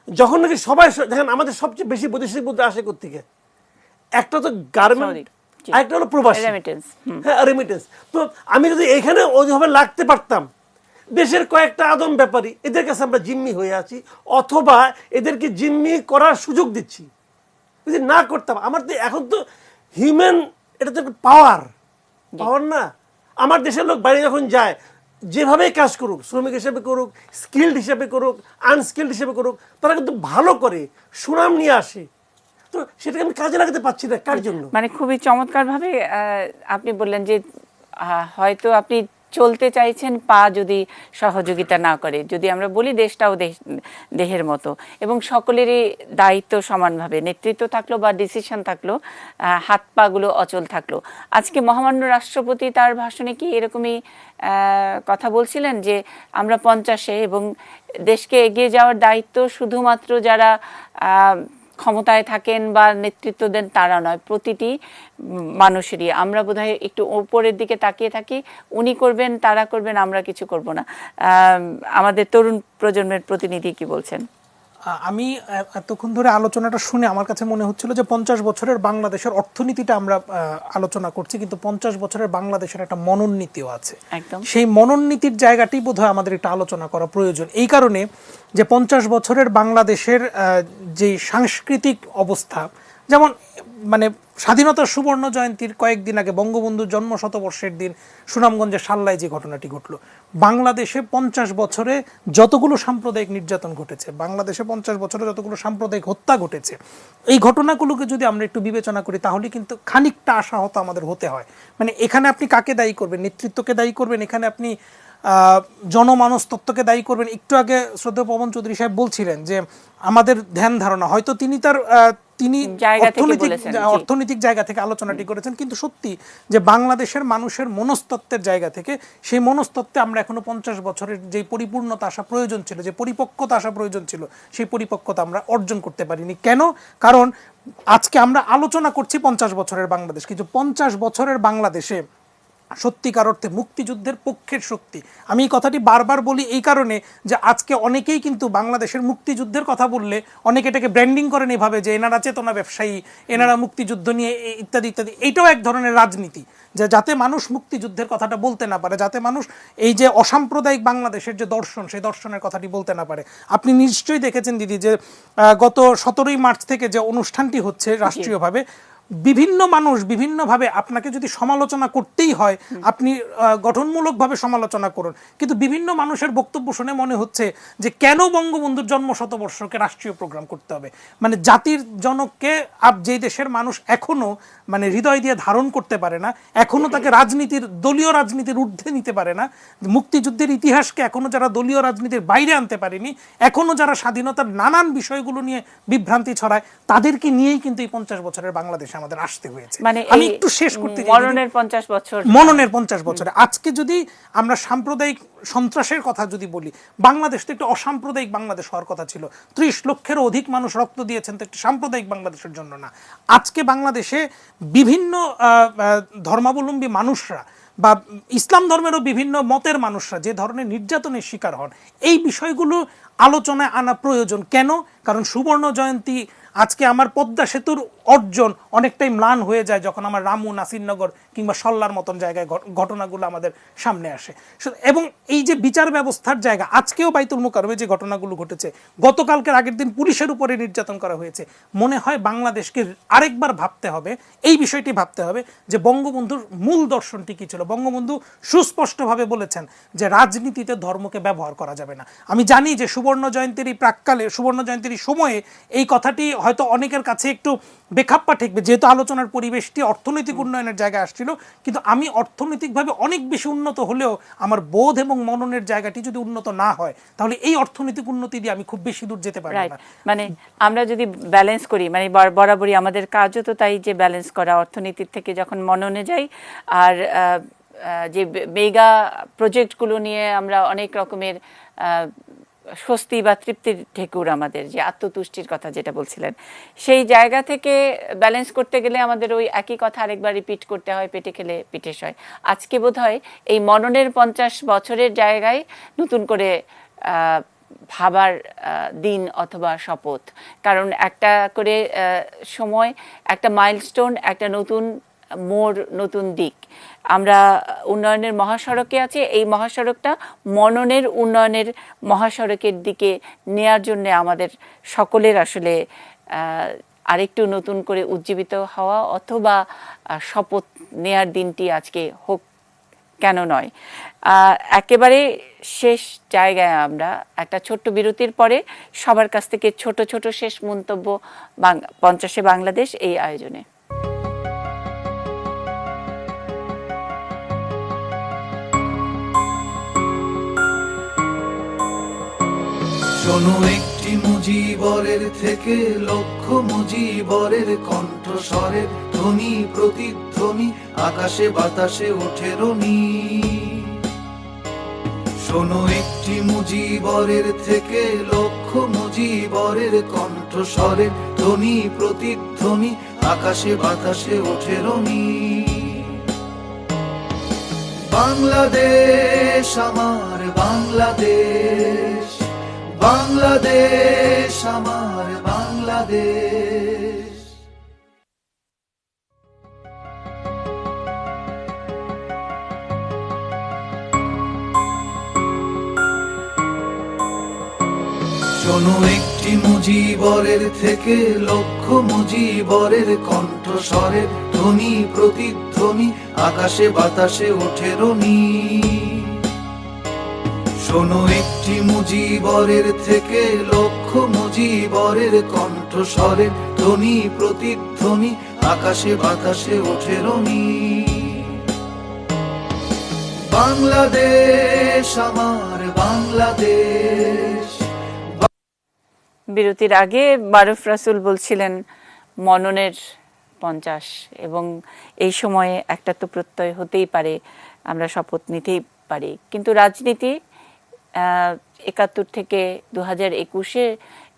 যখন নাকি সবাই দেখেন আমাদের সবচেয়ে বেশি বৈদেশিক মুদ্রা আসে কোত্থেকে? একটা তো গার্মেন্ট, আরেকটা হলো প্রবাসী, হ্যাঁ রেমিটেন্স। তো আমি যদি এখানে ওইভাবে লাগতে পারতাম, দেশের কয়েকটা আদম ব্যাপারী এদের কাছে আমরা জিম্মি হয়ে আছি, অথবা এদেরকে জিম্মি করার সুযোগ দিচ্ছি। যদি না করতাম, আমার তো এখন তো হিউম্যান, এটা তো একটা পাওয়ার না। আমার দেশের লোক বাইরে যখন যায়, যেভাবেই কাজ করুক, শ্রমিক হিসেবে করুক, স্কিল্ড হিসেবে করুক, আনস্কিল্ড হিসেবে করুক, তারা কিন্তু ভালো করে সুনাম নিয়ে আসে। তো সেটাকে আমি কাজে লাগাতে পারছি না। কার জন্য? মানে খুবই চমৎকারভাবে আপনি বললেন যে হয়তো আপনি চলতে চাইছেন পা যদি সহযোগিতা না করে, যদি আমরা বলি দেশটাও দেহের মতো, এবং সকলেরই দায়িত্ব সমানভাবে, নেতৃত্ব থাকলো বা ডিসিশন থাকলো, হাত পাগুলো অচল থাকলো। আজকে মহামান্য রাষ্ট্রপতি তার ভাষণে কি এরকমই কথা বলছিলেন যে আমরা 50-এ, এবং দেশকে এগিয়ে যাওয়ার দায়িত্ব শুধুমাত্র যারা ক্ষমতায় থাকেন বা নেতৃত্ব দেন তারা নয়, প্রতিটি মানুষেরই। আমরা বোধহয় একটু উপরের দিকে তাকিয়ে থাকি, উনি করবেন, তারা করবেন, আমরা কিছু করব না। আমাদের তরুণ প্রজন্মের প্রতিনিধি কি বলছেন? আমি এতক্ষণ ধরে আলোচনাটা শুনে আমার কাছে মনে হচ্ছিল যে 50 বছরের বাংলাদেশের অর্থনীতিটা আমরা আলোচনা করছি, কিন্তু 50 বছরের বাংলাদেশের একটা মনননীতিও আছে। সেই মনননীতির জায়গাটি বোধহয় আমাদের একটা আলোচনা করা প্রয়োজন, এই কারণে যে 50 বছরের বাংলাদেশের যে সাংস্কৃতিক অবস্থা, যেমন মানে স্বাধীনতার সুবর্ণ জয়ন্তীর কয়েকদিন আগে বঙ্গবন্ধুর জন্ম শতবর্ষের দিন সুনামগঞ্জের সাল্লায় যে ঘটনাটি ঘটলো, বাংলাদেশে 50 বছরে যতগুলো সাম্প্রদায়িক নির্যাতন ঘটেছে, বাংলাদেশে 50 বছরে যতগুলো সাম্প্রদায়িক হত্যা ঘটেছে, এই ঘটনাগুলোকে যদি আমরা একটু বিবেচনা করি তাহলে কিন্তু খানিকটা আশাহত আমাদের হতে হয়। মানে এখানে আপনি কাকে দায়ী করবেন? নেতৃত্বকে দায়ী করবেন, এখানে আপনি জনমানস তত্ত্বকে দায়ী করবেন। একটু আগে শ্রদ্ধেয় পবন চৌধুরী সাহেব বলছিলেন যে আমাদের ধ্যান ধারণা, হয়তো তিনি অর্থনৈতিক জায়গা থেকে আলোচনাটি করেছেন, কিন্তু সত্যি যে বাংলাদেশের মানুষের মনস্তত্ত্বের জায়গা থেকে, সেই মনস্তত্ত্বে আমরা এখনো 50 বছরের যে পরিপূর্ণতা আসা প্রয়োজন ছিল, যে পরিপক্কতা আসা প্রয়োজন ছিল, সেই পরিপক্কতা আমরা অর্জন করতে পারিনি। কেন? কারণ আজকে আমরা আলোচনা করছি 50 বছরের বাংলাদেশ, কিন্তু 50 বছরের বাংলাদেশে সত্যিকার অর্থে মুক্তিযুদ্ধের পক্ষের শক্তি, আমি এই কথাটি বারবার বলি এই কারণে যে আজকে অনেকেই কিন্তু বাংলাদেশের মুক্তিযুদ্ধের কথা বললে অনেকে এটাকে ব্র্যান্ডিং করেন এভাবে যে এনারা চেতনা ব্যবসায়ী, এনারা মুক্তিযুদ্ধ নিয়ে ইত্যাদি ইত্যাদি। এইটাও এক ধরনের রাজনীতি, যে যাতে মানুষ মুক্তিযুদ্ধের কথাটা বলতে না পারে, যাতে মানুষ এই যে অসাম্প্রদায়িক বাংলাদেশের যে দর্শন, সেই দর্শনের কথাটি বলতে না পারে। আপনি নিশ্চয়ই দেখেছেন দিদি যে গত 17ই মার্চ থেকে যে অনুষ্ঠানটি হচ্ছে রাষ্ট্রীয়ভাবে, বিভিন্ন মানুষ বিভিন্নভাবে, আপনাকে যদি সমালোচনা করতেই হয় আপনি গঠনমূলকভাবে সমালোচনা করুন, কিন্তু বিভিন্ন মানুষের বক্তব্য শুনে মনে হচ্ছে যে কেন বঙ্গবন্ধুর জন্ম শতবর্ষকে রাষ্ট্রীয় প্রোগ্রাম করতে হবে। মানে জাতির জনককে যে দেশের মানুষ এখনো মানে হৃদয় দিয়ে ধারণ করতে পারে না, এখনো তাকে দলীয় রাজনীতির ঊর্ধ্বে নিতে পারে না, মুক্তিযুদ্ধের ইতিহাসকে এখনো যারা দলীয় রাজনীতির বাইরে আনতে পারেনি, এখনো যারা স্বাধীনতার নানান বিষয়গুলো নিয়ে বিভ্রান্তি ছড়ায়, তাদেরকে নিয়েই কিন্তু এই 50 বছরের বাংলাদেশে আমাদের আসতে হয়েছে। মানে আমি একটু শেষ করতে চাই, মননের 50 বছর, মননের 50 বছরে আজকে যদি আমরা সাম্প্রদায়িক সন্ত্রাসের কথা যদি বলি, বাংলাদেশ তো একটা অসাম্প্রদায়িক বাংলাদেশ হওয়ার কথা ছিল। 30 লক্ষেরও অধিক মানুষ রক্ত দিয়েছেন তো একটা সাম্প্রদায়িক বাংলাদেশের জন্য না। আজকে বাংলাদেশে বিভিন্ন ধর্মাবলম্বী মানুষরা বা ইসলাম ধর্মেরও বিভিন্ন মতের মানুষরা যে ধরনের নির্যাতনের শিকার হন, এই বিষয়গুলো আলোচনায় আনা প্রয়োজন। কেন? কারণ সুবর্ণ জয়ন্তী, আজকে আমার পদ্মা সেতুর অর্জন অনেকটাই ম্লান হয়ে যায় যখন আমার রামু, নাসিরনগর কিংবা সল্লার মতন জায়গায় ঘটনাগুলো আমাদের সামনে আসে। এবং এই যে বিচার ব্যবস্থার জায়গা, আজকেও বাইতুল মোকাররমে যে ঘটনাগুলো ঘটেছে, গতকালকের আগের দিন পুলিশের উপরে নির্যাতন করা হয়েছে, মনে হয় বাংলাদেশকে আরেকবার ভাবতে হবে, এই বিষয়টি ভাবতে হবে যে বঙ্গবন্ধুর মূল দর্শনটি কী ছিল। বঙ্গবন্ধু সুস্পষ্টভাবে বলেছেন যে রাজনীতিতে ধর্মকে ব্যবহার করা যাবে না। আমি জানি যে সুবর্ণ জয়ন্তীর প্রাককালে, সুবর্ণ জয়ন্তীর সময়ে এই কথাটি হয়তো অনেকের কাছে একটু বেখাপ্পা ঠেকবে, যেহেতু আলোচনার পরিবেশটি অর্থনৈতিক উন্নয়নের জায়গায় আসছিল, কিন্তু আমি অর্থনৈতিকভাবে অনেক বেশি উন্নত হলেও আমার বোধ এবং মননের জায়গাটি যদি উন্নত না হয়, তাহলে এই অর্থনৈতিক উন্নতি দিয়ে আমি খুব বেশি দূর যেতে পারবো না। মানে আমরা যদি ব্যালেন্স করি, মানে বরাবরই আমাদের কাজও তো তাই, যে ব্যালেন্স করা, অর্থনীতির থেকে যখন মননে যাই, আর যে মেগা প্রজেক্টগুলো নিয়ে আমরা অনেক রকমের স্বস্তি বা তৃপ্তির ঢেকুর, আমাদের যে আত্মতুষ্টির কথা যেটা বলছিলেন, সেই জায়গা থেকে ব্যালেন্স করতে গেলে আমাদের ওই একই কথা আরেকবার রিপিট করতে হয়, পেটে খেলে পিঠেস হয়। আজকে বোধহয় এই মননের 50 বছরের জায়গায় নতুন করে ভাবার দিন অথবা শপথ, কারণ একটা করে সময়, একটা মাইলস্টোন, একটা নতুন মোড়, নতুন দিক। আমরা উন্নয়নের মহাসড়কে আছি, এই মহাসড়কটা মননের উন্নয়নের মহাসড়কের দিকে নেয়ার জন্য আমাদের সকলের আসলে আরেকটু নতুন করে উজ্জীবিত হওয়া অথবা শপথ নেয়ার দিনটি আজকে হোক, কেন নয়। একেবারে শেষ জায়গায় আমরা একটা ছোট্ট বিরতির পরে সবার কাছ থেকে ছোট ছোট শেষ মন্তব্য 50-এ বাংলাদেশ এই আয়োজনে। শোনো একটি মুজিবরের থেকে লক্ষ মুজিবরের কণ্ঠস্বরের ধ্বনি প্রতিধ্বনি আকাশে বাতাসে ওঠে রনি। শোনো একটি মুজিবরের থেকে লক্ষ মুজিবরের কণ্ঠস্বরের ধ্বনি প্রতিধ্বনি আকাশে বাতাসে ওঠে রনি। বাংলাদেশ আমার বাংলাদেশ, বাংলাদেশ আমার বাংলাদেশ। শোনো একটি মুজিবরের থেকে লক্ষ মুজিবরের কণ্ঠস্বরের ধ্বনি প্রতিধ্বনি আকাশে বাতাসে ওঠে রনি। শোনো একটি মুজিবরের থেকে লক্ষ মুজিবরের কণ্ঠস্বরের ধ্বনি প্রতিধ্বনি আকাশে বাতাসে ওঠে রনি। বাংলাদেশ আমার বাংলাদেশ। বিরতির আগে মারুফ রাসূল বলছিলেন মননের 50, এবং এই সময়ে একটা তো প্রত্যয় হতেই পারে, আমরা শপথ নিতেই পারি, কিন্তু রাজনীতি 71 থেকে 2021-এ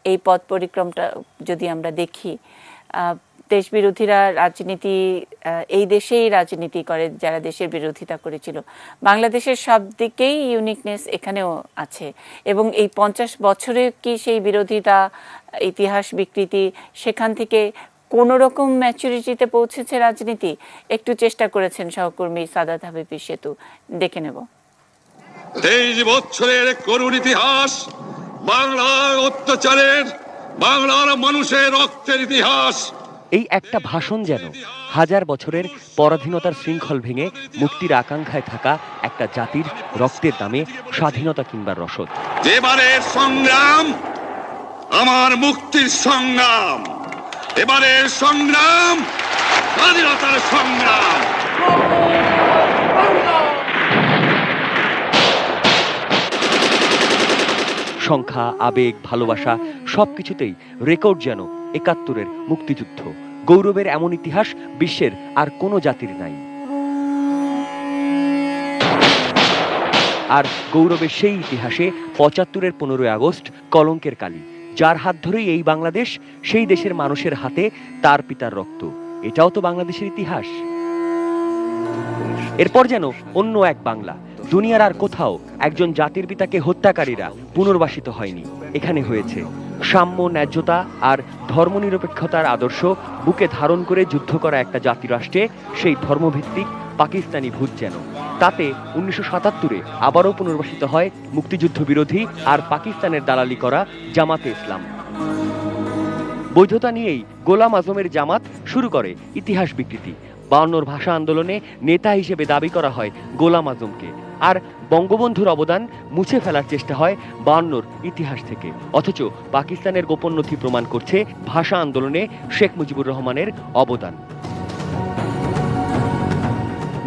এই পথ পরিক্রমটা যদি আমরা দেখি, দেশ বিরোধীরা রাজনীতি এই দেশেই রাজনীতি করে যারা দেশের বিরোধিতা করেছিল। বাংলাদেশের সব দিকেই ইউনিকনেস এখানেও আছে, এবং এই 50 বছরে কি সেই বিরোধিতা, ইতিহাস বিকৃতি, সেখান থেকে কোন রকম ম্যাচুরিটিতে পৌঁছেছে রাজনীতি? একটু চেষ্টা করেছেন সহকর্মী সাদাত হাবিবি সেতু, দেখে নেব। 23 বছরের করুণ ইতিহাস, বাংলার অত্যাচারের, বাংলার মানুষের রক্তের ইতিহাস, এই একটা ভাষণ যেন হাজার বছরের পরাধীনতার শৃঙ্খল ভেঙে মুক্তির আকাঙ্ক্ষায় থাকা একটা জাতির রক্তের দামে স্বাধীনতা কিনবার রসদ। এবারের সংগ্রাম আমার মুক্তির সংগ্রাম, এবারের সংগ্রাম স্বাধীনতার সংগ্রাম। সংখ্যা, আবেগ, ভালোবাসা সবকিছুতেই রেকর্ড যেন ৭১-এর মুক্তিযুদ্ধ। গৌরবের এমন ইতিহাস বিশ্বের আর কোনো জাতির নাই। আর গৌরবের সেই ইতিহাসে ৭৫-এর ১৫ই আগস্ট কলঙ্কের কালি, যার হাত ধরেই এই বাংলাদেশ, সেই দেশের মানুষের হাতে তার পিতার রক্ত। এটাও তো বাংলাদেশের ইতিহাস। এরপর যেন অন্য এক বাংলা, দুনিয়ার আর কোথাও একজন জাতির পিতাকে হত্যাকারীরা পুনর্বাসিত হয়নি। এখানে হয়েছে সাম্য, ন্যায্যতা আর ধর্মনিরপেক্ষতার আদর্শ বুকে ধারণ করে যুদ্ধ করা একটা জাতিরাষ্ট্রে সেই ধর্মভিত্তিক পাকিস্তানি ভূত যেন। তাতে ১৯৭৭-এ আবারও পুনর্বাসিত হয় মুক্তিযুদ্ধ বিরোধী আর পাকিস্তানের দালালি করা জামাতে ইসলাম। বৈধতা নিয়েই গোলাম আজমের জামাত শুরু করে ইতিহাস বিকৃতি। ৫২ ভাষা আন্দোলনে নেতা হিসেবে দাবি করা হয় গোলাম আজমকে, আর বঙ্গবন্ধুর অবদান মুছে ফেলার চেষ্টা হয় ৫২-র ইতিহাস থেকে। অথচ পাকিস্তানের গোপন নথি প্রমাণ করছে ভাষা আন্দোলনে শেখ মুজিবুর রহমানের অবদান।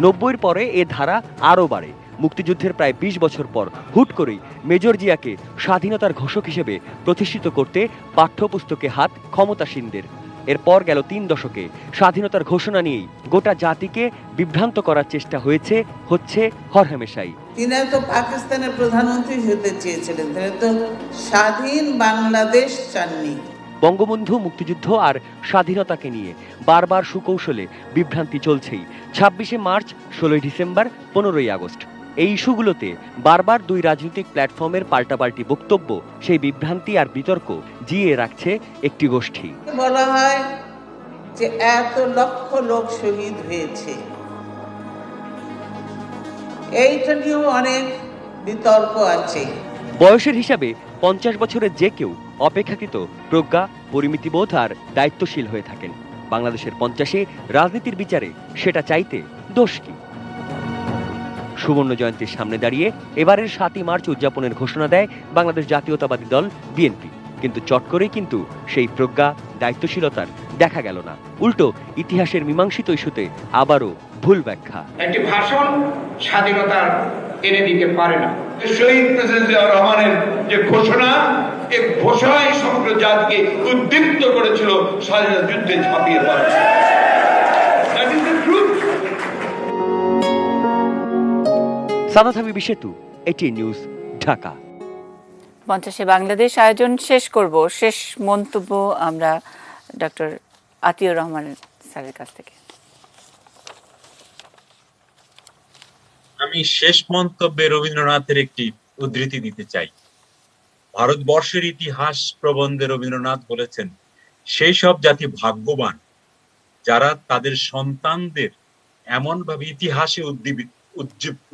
৯০-এর পরে এ ধারা আরও বাড়ে। মুক্তিযুদ্ধের প্রায় ২০ বছর পর হুট করেই মেজর জিয়াকে স্বাধীনতার ঘোষক হিসেবে প্রতিষ্ঠিত করতে পাঠ্যপুস্তকে হাত ক্ষমতাসীনদের। এরপর গেল ৩ দশকে স্বাধীনতার ঘোষণা নিয়েই গোটা জাতিকে বিভ্রান্ত করার চেষ্টা হচ্ছে হরহামেশাই। তিনি তো পাকিস্তানের প্রধানমন্ত্রী হতে চেয়েছিলেন, তিনি তো স্বাধীন বাংলাদেশ চাননি। বঙ্গবন্ধু, মুক্তিযুদ্ধ আর স্বাধীনতাকে নিয়ে বারবার সুকৌশলে বিভ্রান্তি চলছেই। ২৬শে মার্চ, ১৬ই ডিসেম্বর, ১৫ই আগস্ট এই ইস্যুগুলোতে বারবার দুই রাজনৈতিক প্ল্যাটফর্মের পাল্টাপাল্টি বক্তব্য সেই বিভ্রান্তি আর বিতর্ক জিয়ে রাখছে একটি গোষ্ঠী। বলা হয় যে এত লক্ষ লোক শহীদ হয়েছে, এইটা নিয়েও অনেক বিতর্ক আছে। বয়সের হিসাবে ৫০ বছরের যে কেউ অপেক্ষাকৃত প্রজ্ঞা, পরিমিতিবোধ আর দায়িত্বশীল হয়ে থাকেন। বাংলাদেশের ৫০-এ রাজনীতির বিচারে সেটা চাইতে দোষ কি? সুবর্ণ জয়ন্তীর সামনে দাঁড়িয়ে এবারের ৭ই মার্চ উদযাপনের ঘোষণা দেয় বাংলাদেশ জাতীয়তাবাদী দল বিএনপি। কিন্তু চট করেই কিন্তু সেই প্রজ্ঞা, দায়িত্বশীলতার দেখা গেল না। উল্টো ইতিহাসের মীমাংসিত ইস্যুতে আবারও ভুল ব্যাখ্যা। একটি ভাষণ স্বাধীনতা এনে দিতে পারে না। শহীদ প্রেসিডেন্ট জিয়াউর রহমানের যে ঘোষণা, এই ঘোষণাই সমগ্র জাতিকে উদ্দীপ্ত করেছিল স্বাধীনতা যুদ্ধে ঝাঁপিয়ে পড়া। সাদাত হাবিবি সেতু, ATN নিউজ, ঢাকা। ৫০-এ বাংলাদেশ আয়োজন শেষ করব। শেষ মন্তব্য আমরা ডক্টর আতিউর রহমান স্যারের কাছ থেকে। আমি শেষ মন্তব্যে রবীন্দ্রনাথের একটি উদ্ধৃতি দিতে চাই। ভারতবর্ষের ইতিহাস প্রবন্ধে রবীন্দ্রনাথ বলেছেন, সেই সব জাতি ভাগ্যবান যারা তাদের সন্তানদের এমনভাবে ইতিহাসে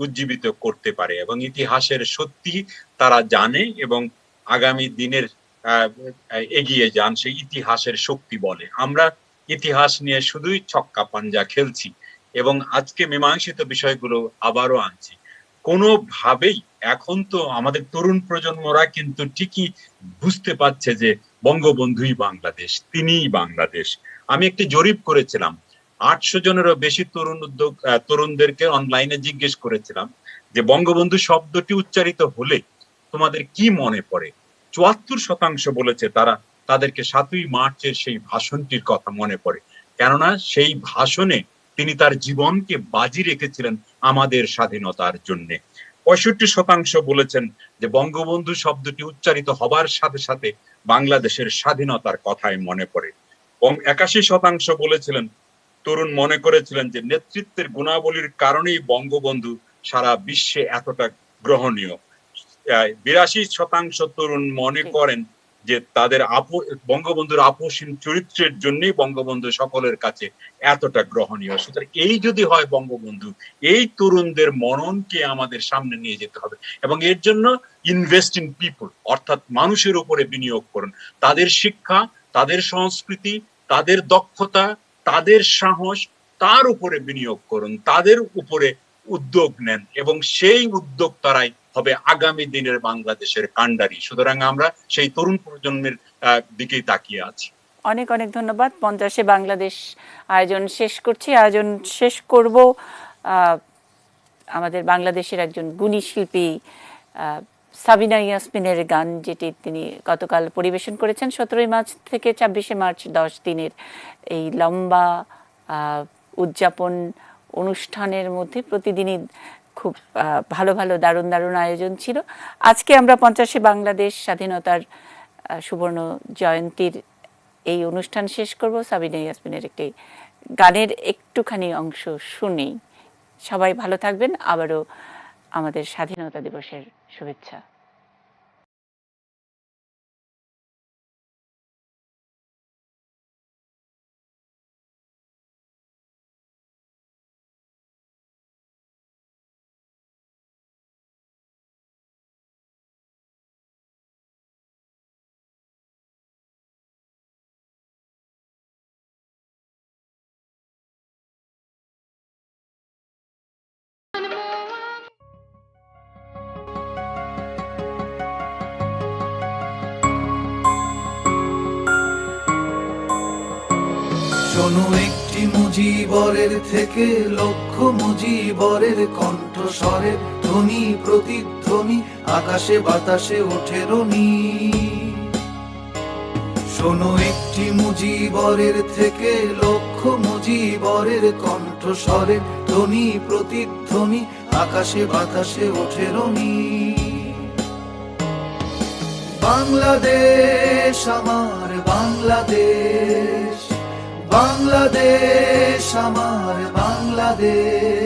উজ্জীবিত করতে পারে এবং ইতিহাসের সত্যি তারা জানে এবং আগামী দিনের এগিয়ে যান সেই ইতিহাসের শক্তি বলে। আমরা ইতিহাস নিয়ে শুধুই ছক্কা পাঞ্জা খেলছি এবং আজকে মীমাংসিত বিষয়গুলো আবারও আনছি। কোনোভাবেই এখন তো আমাদের তরুণ প্রজন্মরা কিন্তু ঠিকই বুঝতে পারছে যে বঙ্গবন্ধুই বাংলাদেশ, তিনিই বাংলাদেশ। আমি একটি জরিপ করেছিলাম, ৮০০ জনেরও বেশি তরুণদেরকে অনলাইনে জিজ্ঞেস করেছিলাম যে বঙ্গবন্ধু শব্দটি উচ্চারিত হলে তোমাদের কি মনে পড়ে। ৭৪% বলেছে তাদেরকে ৭ই মার্চের সেই ভাষণটির কথা মনে পড়ে, কেননা সেই ভাষণে তিনি তার জীবনকে বাজি রেখেছিলেন আমাদের স্বাধীনতার জন্য। ৬৫% বলেছেন যে বঙ্গবন্ধু শব্দটি উচ্চারিত হবার সাথে সাথে বাংলাদেশের স্বাধীনতার কথাই মনে পড়ে। ৮১% বলেছিলেন, তরুণ মনে করেছিলেন যে নেতৃত্বের গুণাবলীর কারণেই বঙ্গবন্ধু সারা বিশ্বে এতটা গ্রহণীয়। ৮২% তরুণ মনে করেন যে তাদের বঙ্গবন্ধুর আপোষহীন চরিত্রের জন্যই বঙ্গবন্ধু সকলের কাছে এতটা গ্রহণীয়। সুতরাং এই যদি হয় বঙ্গবন্ধু, এই তরুণদের মননকে আমাদের সামনে নিয়ে যেতে হবে এবং এর জন্য ইনভেস্ট ইন পিপল, অর্থাৎ মানুষের উপরে বিনিয়োগ করুন। তাদের শিক্ষা, তাদের সংস্কৃতি, তাদের দক্ষতা, তাদের সাহস, তার উপরে বিনিয়োগ করুন, তাদের উপরে উদ্যোগ নেন, এবং সেই উদ্যোক্তারাই হবে আগামী দিনের বাংলাদেশের কাণ্ডারি। সুতরাং আমরা সেই তরুণ প্রজন্মের দিকেই তাকিয়ে আছি। অনেক অনেক ধন্যবাদ। 50-এ বাংলাদেশ আয়োজন শেষ করছি। আয়োজন শেষ করব আমাদের বাংলাদেশের একজন গুণী শিল্পী সাবিনা ইয়াসমিনের গান, যেটি তিনি গতকাল পরিবেশন করেছেন। 17 মার্চ থেকে 26 মার্চ 10 দিনের এই লম্বা উদযাপন অনুষ্ঠানের মধ্যে প্রতিদিনই খুব ভালো ভালো দারুণ দারুণ আয়োজন ছিল। আজকে আমরা 50-এ বাংলাদেশ স্বাধীনতার সুবর্ণ জয়ন্তীর এই অনুষ্ঠান শেষ করব সাবিনা ইয়াসমিনের একটি গানের একটুখানি অংশ শুনেই। সবাই ভালো থাকবেন। আবারও আমাদের স্বাধীনতা দিবসের শুভেচ্ছা। শোনো একটি মুজিবরের থেকে লক্ষ মুজিবরের কণ্ঠস্বরে ধ্বনি প্রতিধ্বনি আকাশে বাতাসে ওঠে রনি। শোনো একটি মুজিবরের থেকে লক্ষ মুজিবরের কণ্ঠস্বরে ধ্বনি প্রতিধ্বনি আকাশে বাতাসে ওঠে রনি। বাংলাদেশ আমার বাংলাদেশ, বাংলাদেশ আমার বাংলাদেশ।